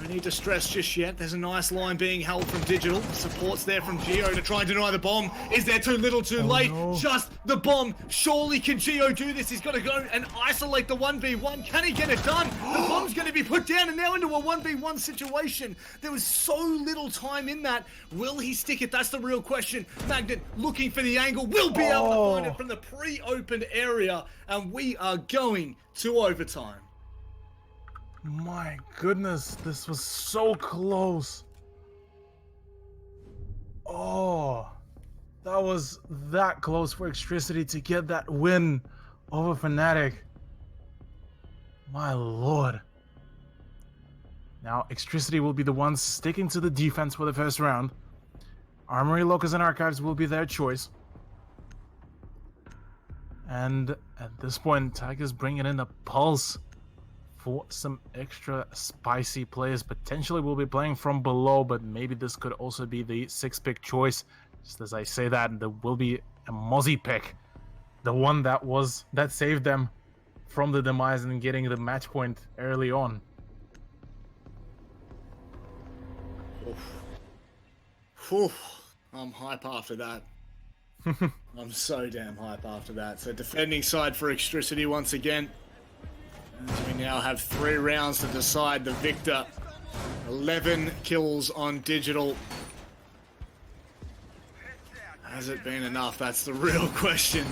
No need to stress just yet. There's a nice line being held from Digital. Support's there from Geo to try and deny the bomb. Is there too little too late? No. Just the bomb. Surely can Geo do this? He's got to go and isolate the 1v1. Can he get it done? The bomb's going to be put down and now into a 1v1 situation. There was so little time in that. Will he stick it? That's the real question. Magnet looking for the angle. Will be able to find it from the pre-opened area. And we are going to overtime. My goodness, this was so close. Oh, that was that close for Extricity to get that win over Fnatic. My lord. Now, Extricity will be the ones sticking to the defense for the first round. Armory, Locus, and Archives will be their choice. And at this point, Tiger's bringing in a Pulse for some extra spicy players. Potentially will be playing from below, but maybe this could also be the 6-pick choice. Just as I say that, there will be a Mozzie pick, the one that saved them from the demise and getting the match point early on. I'm hype after that. I'm so damn hype after that. So defending side for Extricity once again. As we now have 3 rounds to decide the victor. 11 kills on Digital. Has it been enough? That's the real question.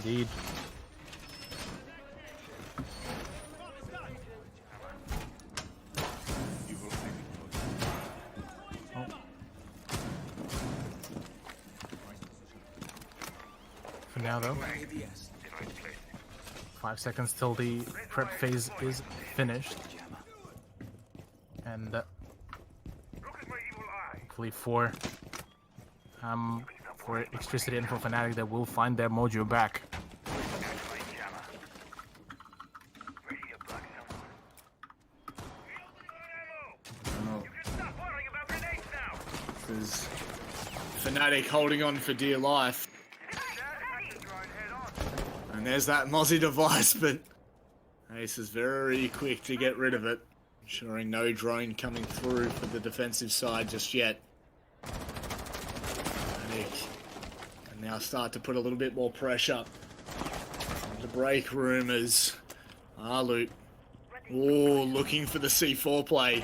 Indeed. For now, though, 5 seconds till the prep phase is finished, and hopefully for Extricity and for Fnatic, they will find their mojo back. There's Fnatic holding on for dear life. And there's that Mozzie device, but Ace is very quick to get rid of it. Ensuring no drone coming through for the defensive side just yet. Fnatic can now start to put a little bit more pressure on the break room as Arloot, looking for the C4 play.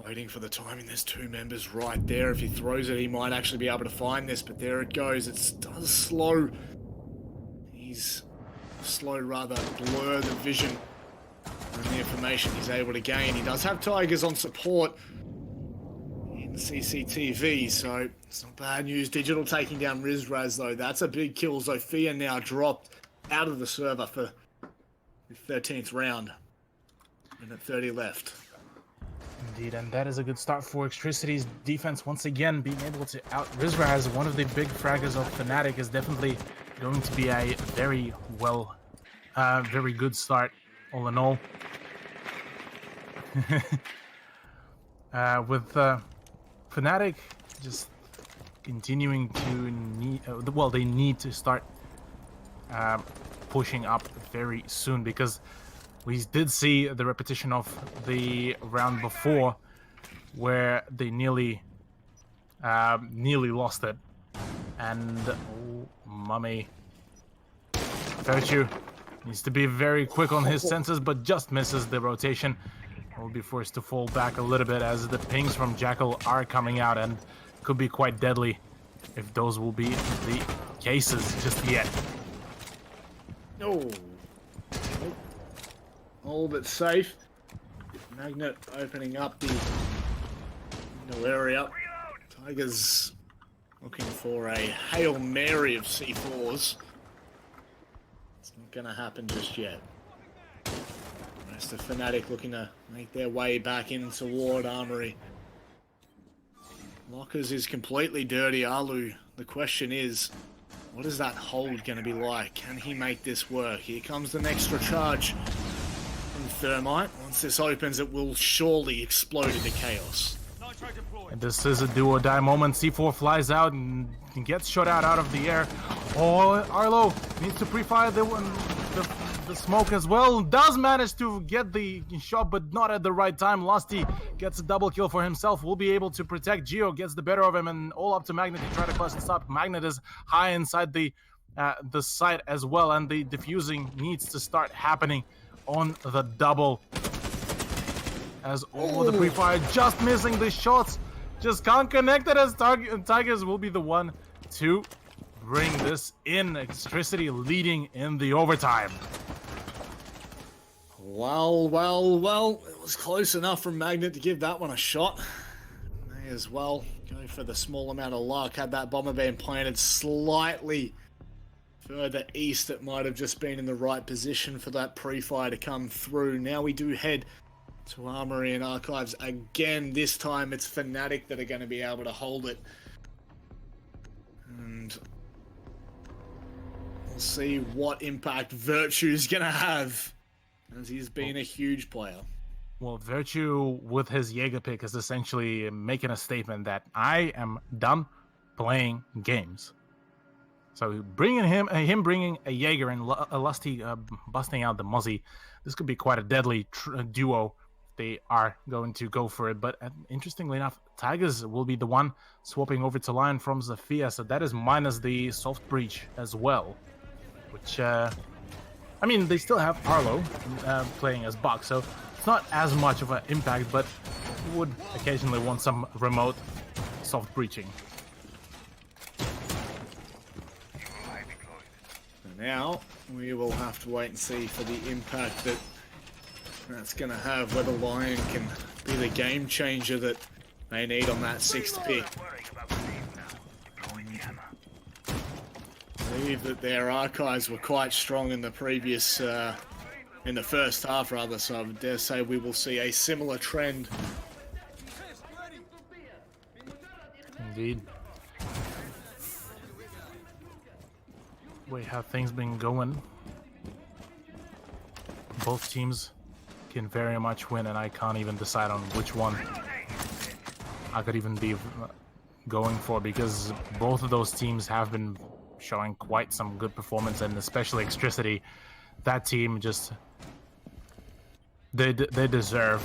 Waiting for the timing. There's 2 members right there. If he throws it, he might actually be able to find this, but there it goes. It does slow. He's slow, rather blur the vision and the information he's able to gain. He does have Tigers on support in CCTV, so it's not bad news. Digital taking down Rizraz, though. That's a big kill. Zofia now dropped out of the server for the 13th round. Minute 30 left. Indeed, and that is a good start for Extricity's defense. Once again, being able to out Rizraz, one of the big fraggers of Fnatic, is definitely going to be a very good start, all in all. With Fnatic just continuing to need, they need to start pushing up very soon, because we did see the repetition of the round before where they nearly lost it. And oh, mummy. Virtue needs to be very quick on his senses, but just misses the rotation. Will be forced to fall back a little bit as the pings from Jackal are coming out, and could be quite deadly if those will be the cases just yet. No. All but safe. Magnet opening up the window area. Tigers looking for a Hail Mary of C4s. It's not going to happen just yet. The rest of Fnatic looking to make their way back in toward Armory. Lockers is completely dirty. Alu, the question is, what is that hold going to be like? Can he make this work? Here comes an extra charge from Thermite. Once this opens, it will surely explode into chaos. And this is a do-or-die moment. C4 flies out and gets shot out of the air. Oh, Arlo needs to pre-fire the smoke as well. Does manage to get the shot, but not at the right time. Lusty gets a double kill for himself. Will be able to protect. Geo gets the better of him, and all up to Magnet to try to clutch this up. Magnet is high inside the site as well, and the defusing needs to start happening on the double. As all the pre-fire just missing the shots, just can't connect it, as Tigers will be the one to bring this in. Extricity leading in the overtime. Well, it was close enough from Magnet to give that one a shot. May as well go for the small amount of luck. Had that bomber been planted slightly further east, it might have just been in the right position for that pre-fire to come through. Now we do head to Armory and Archives again. This time it's Fnatic that are going to be able to hold it. And we'll see what impact Virtue's going to have, as he's been a huge player. Well, Virtue with his Jaeger pick is essentially making a statement that I am done playing games. So bringing him bringing a Jaeger and a Lusty busting out the Muzzy, this could be quite a deadly duo. They are going to go for it, but interestingly enough, Tigers will be the one swapping over to Lion from Zafia, so that is minus the soft breach as well, which I mean, they still have Arlo playing as Buck, so it's not as much of an impact, but would occasionally want some remote soft breaching. So now we will have to wait and see for the impact that's going to have, whether Lion can be the game changer that they need on that 6th pick. I believe that their archives were quite strong in the previous, in the first half rather, so I dare say we will see a similar trend. Indeed. Wait, have things been going? Both teams can very much win, and I can't even decide on which one I could even be going for, because both of those teams have been showing quite some good performance, and especially Extricity. That team just they deserve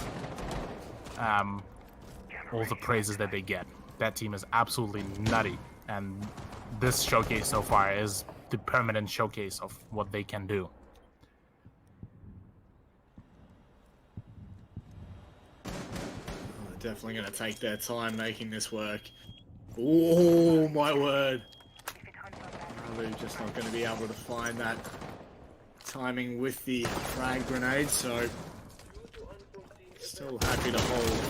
all the praises that they get. That team is absolutely nutty, and this showcase so far is the permanent showcase of what they can do. Definitely going to take their time making this work. Oh my word. They're just not going to be able to find that timing with the frag grenade, so still happy to hold.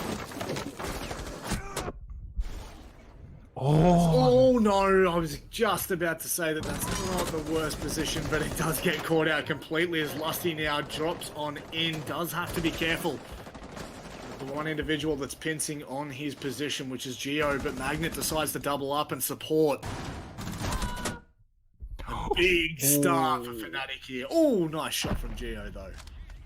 Oh no, I was just about to say that that's not the worst position, but it does get caught out completely as Lusty now drops on in. Does have to be careful. The one individual that's pincing on his position, which is Geo, but Magnet decides to double up and support. A big start for Fnatic here. Oh, nice shot from Geo, though.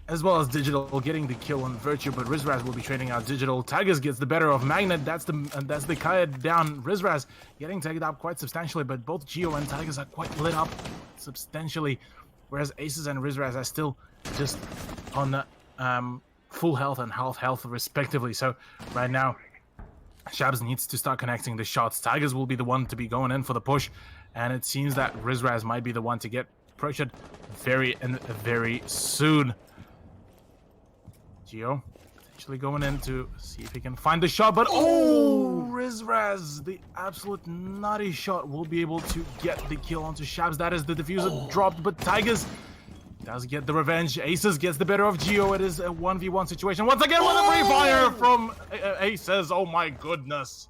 As well as Digital getting the kill on Virtue, but Rizraz will be trading out Digital. Tigers gets the better of Magnet. That's the Kaya down. Rizraz getting tagged up quite substantially, but both Geo and Tigers are quite lit up substantially, whereas Aces and Rizraz are still just on the full health and half health respectively. So right now Shabs needs to start connecting the shots. Tigers will be the one to be going in for the push, and it seems that Rizraz might be the one to get pressured very soon. Geo potentially going in to see if he can find the shot, but Rizraz, the absolute nutty shot, will be able to get the kill onto Shabs. That is the diffuser dropped, but Tigers does get the revenge. Aces gets the better of Geo. It is a 1v1 situation. Once again with a free fire from Aces. Oh my goodness.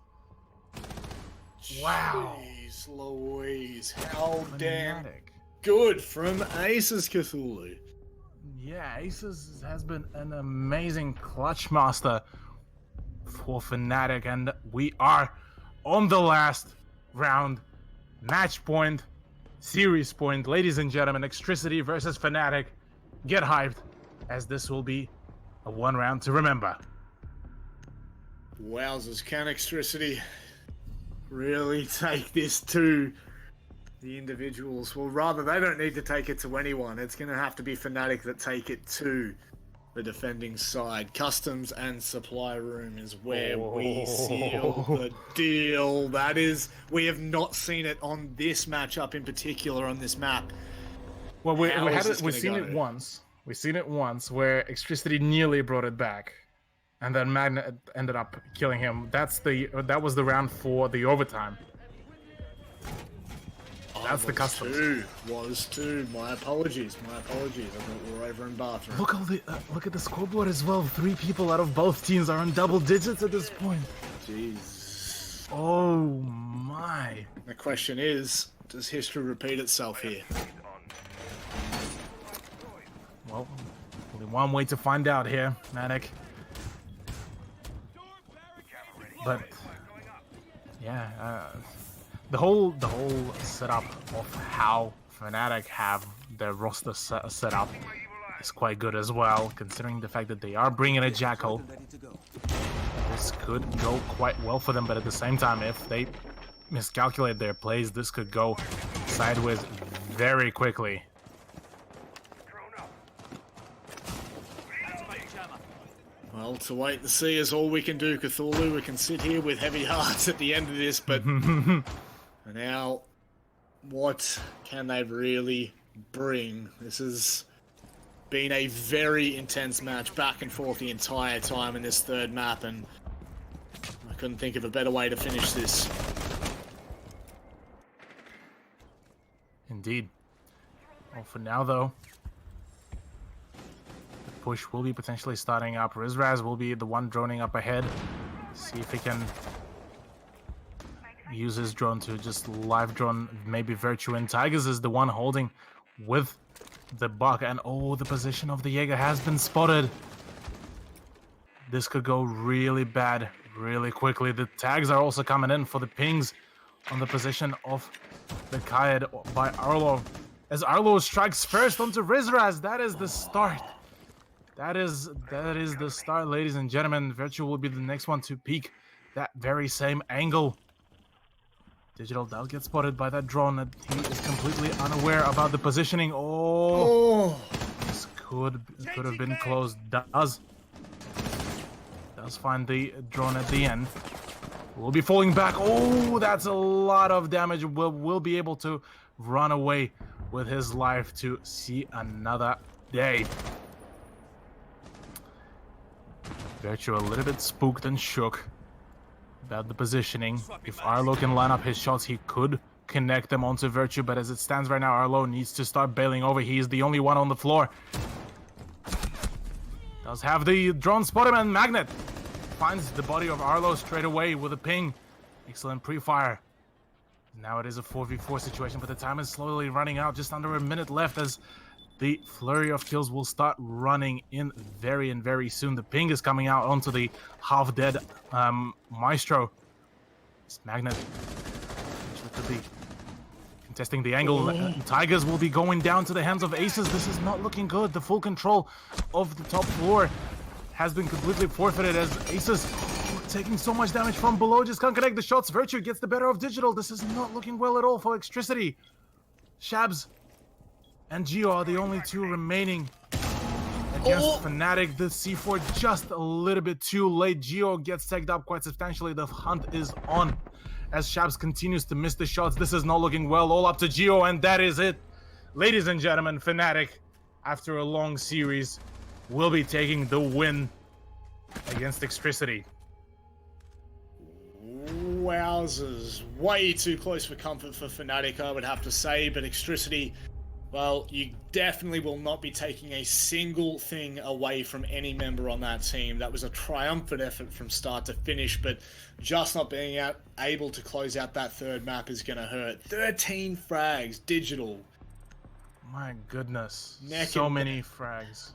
Wow. Jeez Louise. How damn good from Aces, Cthulhu. Yeah, Aces has been an amazing clutch master for Fnatic, and we are on the last round. Match point, series point. Ladies and gentlemen, Extricity versus Fnatic. Get hyped, as this will be a one round to remember. Wowzers, can Extricity really take this to the individuals? Well, rather, they don't need to take it to anyone. It's going to have to be Fnatic that take it to the defending side. Customs and supply room is where we seal the deal. That is, we have not seen it on this matchup in particular on this map. Well, we've seen it once. We've seen it once where Extricity nearly brought it back, and then Magnet ended up killing him. That was the round for the overtime. That's the custom. Was two. My apologies. I thought we were over in bathroom. Look at the scoreboard as well. 3 people out of both teams are in double digits at this point. Jeez. Oh my. The question is, does history repeat itself here? Well, only one way to find out here, Fnatic. But yeah. The whole setup of how Fnatic have their roster set up is quite good as well, considering the fact that they are bringing a Jackal. This could go quite well for them, but at the same time, if they miscalculate their plays, this could go sideways very quickly. Well, to wait and see is all we can do, Cthulhu. We can sit here with heavy hearts at the end of this, but... Now, what can they really bring? This has been a very intense match, back and forth the entire time in this third map, and I couldn't think of a better way to finish this. Indeed. Well, for now, though, the push will be potentially starting up. Rizraz will be the one droning up ahead. See if he can use his drone to just live drone maybe Virtue, and Tigers is the one holding with the buck, and oh, the position of the Jaeger has been spotted. This could go really bad really quickly. The tags are also coming in for the pings on the position of the Kaid by Arlo, as Arlo strikes first onto Rizraz. That is the start. That is the start, ladies and gentlemen. Virtue will be the next one to peek that very same angle. Digital does get spotted by that drone that he is completely unaware about the positioning. Oh. This could have been close. Does find the drone at the end. Will be falling back. Oh, that's a lot of damage. Will be able to run away with his life to see another day. Virtue a little bit spooked and shook about the positioning. If Arlo can line up his shots, he could connect them onto Virtue, but as it stands right now, Arlo needs to start bailing over. He is the only one on the floor. Does have the drone spot him, and Magnet finds the body of Arlo straight away with a ping. Excellent pre-fire. Now it is a 4v4 situation, but the time is slowly running out. Just under a minute left as the flurry of kills will start running in very soon. The ping is coming out onto the half-dead Maestro. This Magnet could be contesting the angle. Tigers will be going down to the hands of Aces. This is not looking good. The full control of the top floor has been completely forfeited as Aces taking so much damage from below. Just can't connect the shots. Virtue gets the better of Digital. This is not looking well at all for Extricity. Shabs and Geo are the only two remaining against Fnatic. The C4 just a little bit too late. Geo gets tagged up quite substantially. The hunt is on as Shabs continues to miss the shots. This is not looking well. All up to Geo, and that is it. Ladies and gentlemen, Fnatic, after a long series, will be taking the win against Extricity. Wowzers. Way too close for comfort for Fnatic, I would have to say, but Extricity, well, you definitely will not be taking a single thing away from any member on that team. That was a triumphant effort from start to finish, but just not being able to close out that third map is going to hurt. 13 frags, Digital. My goodness. So many frags.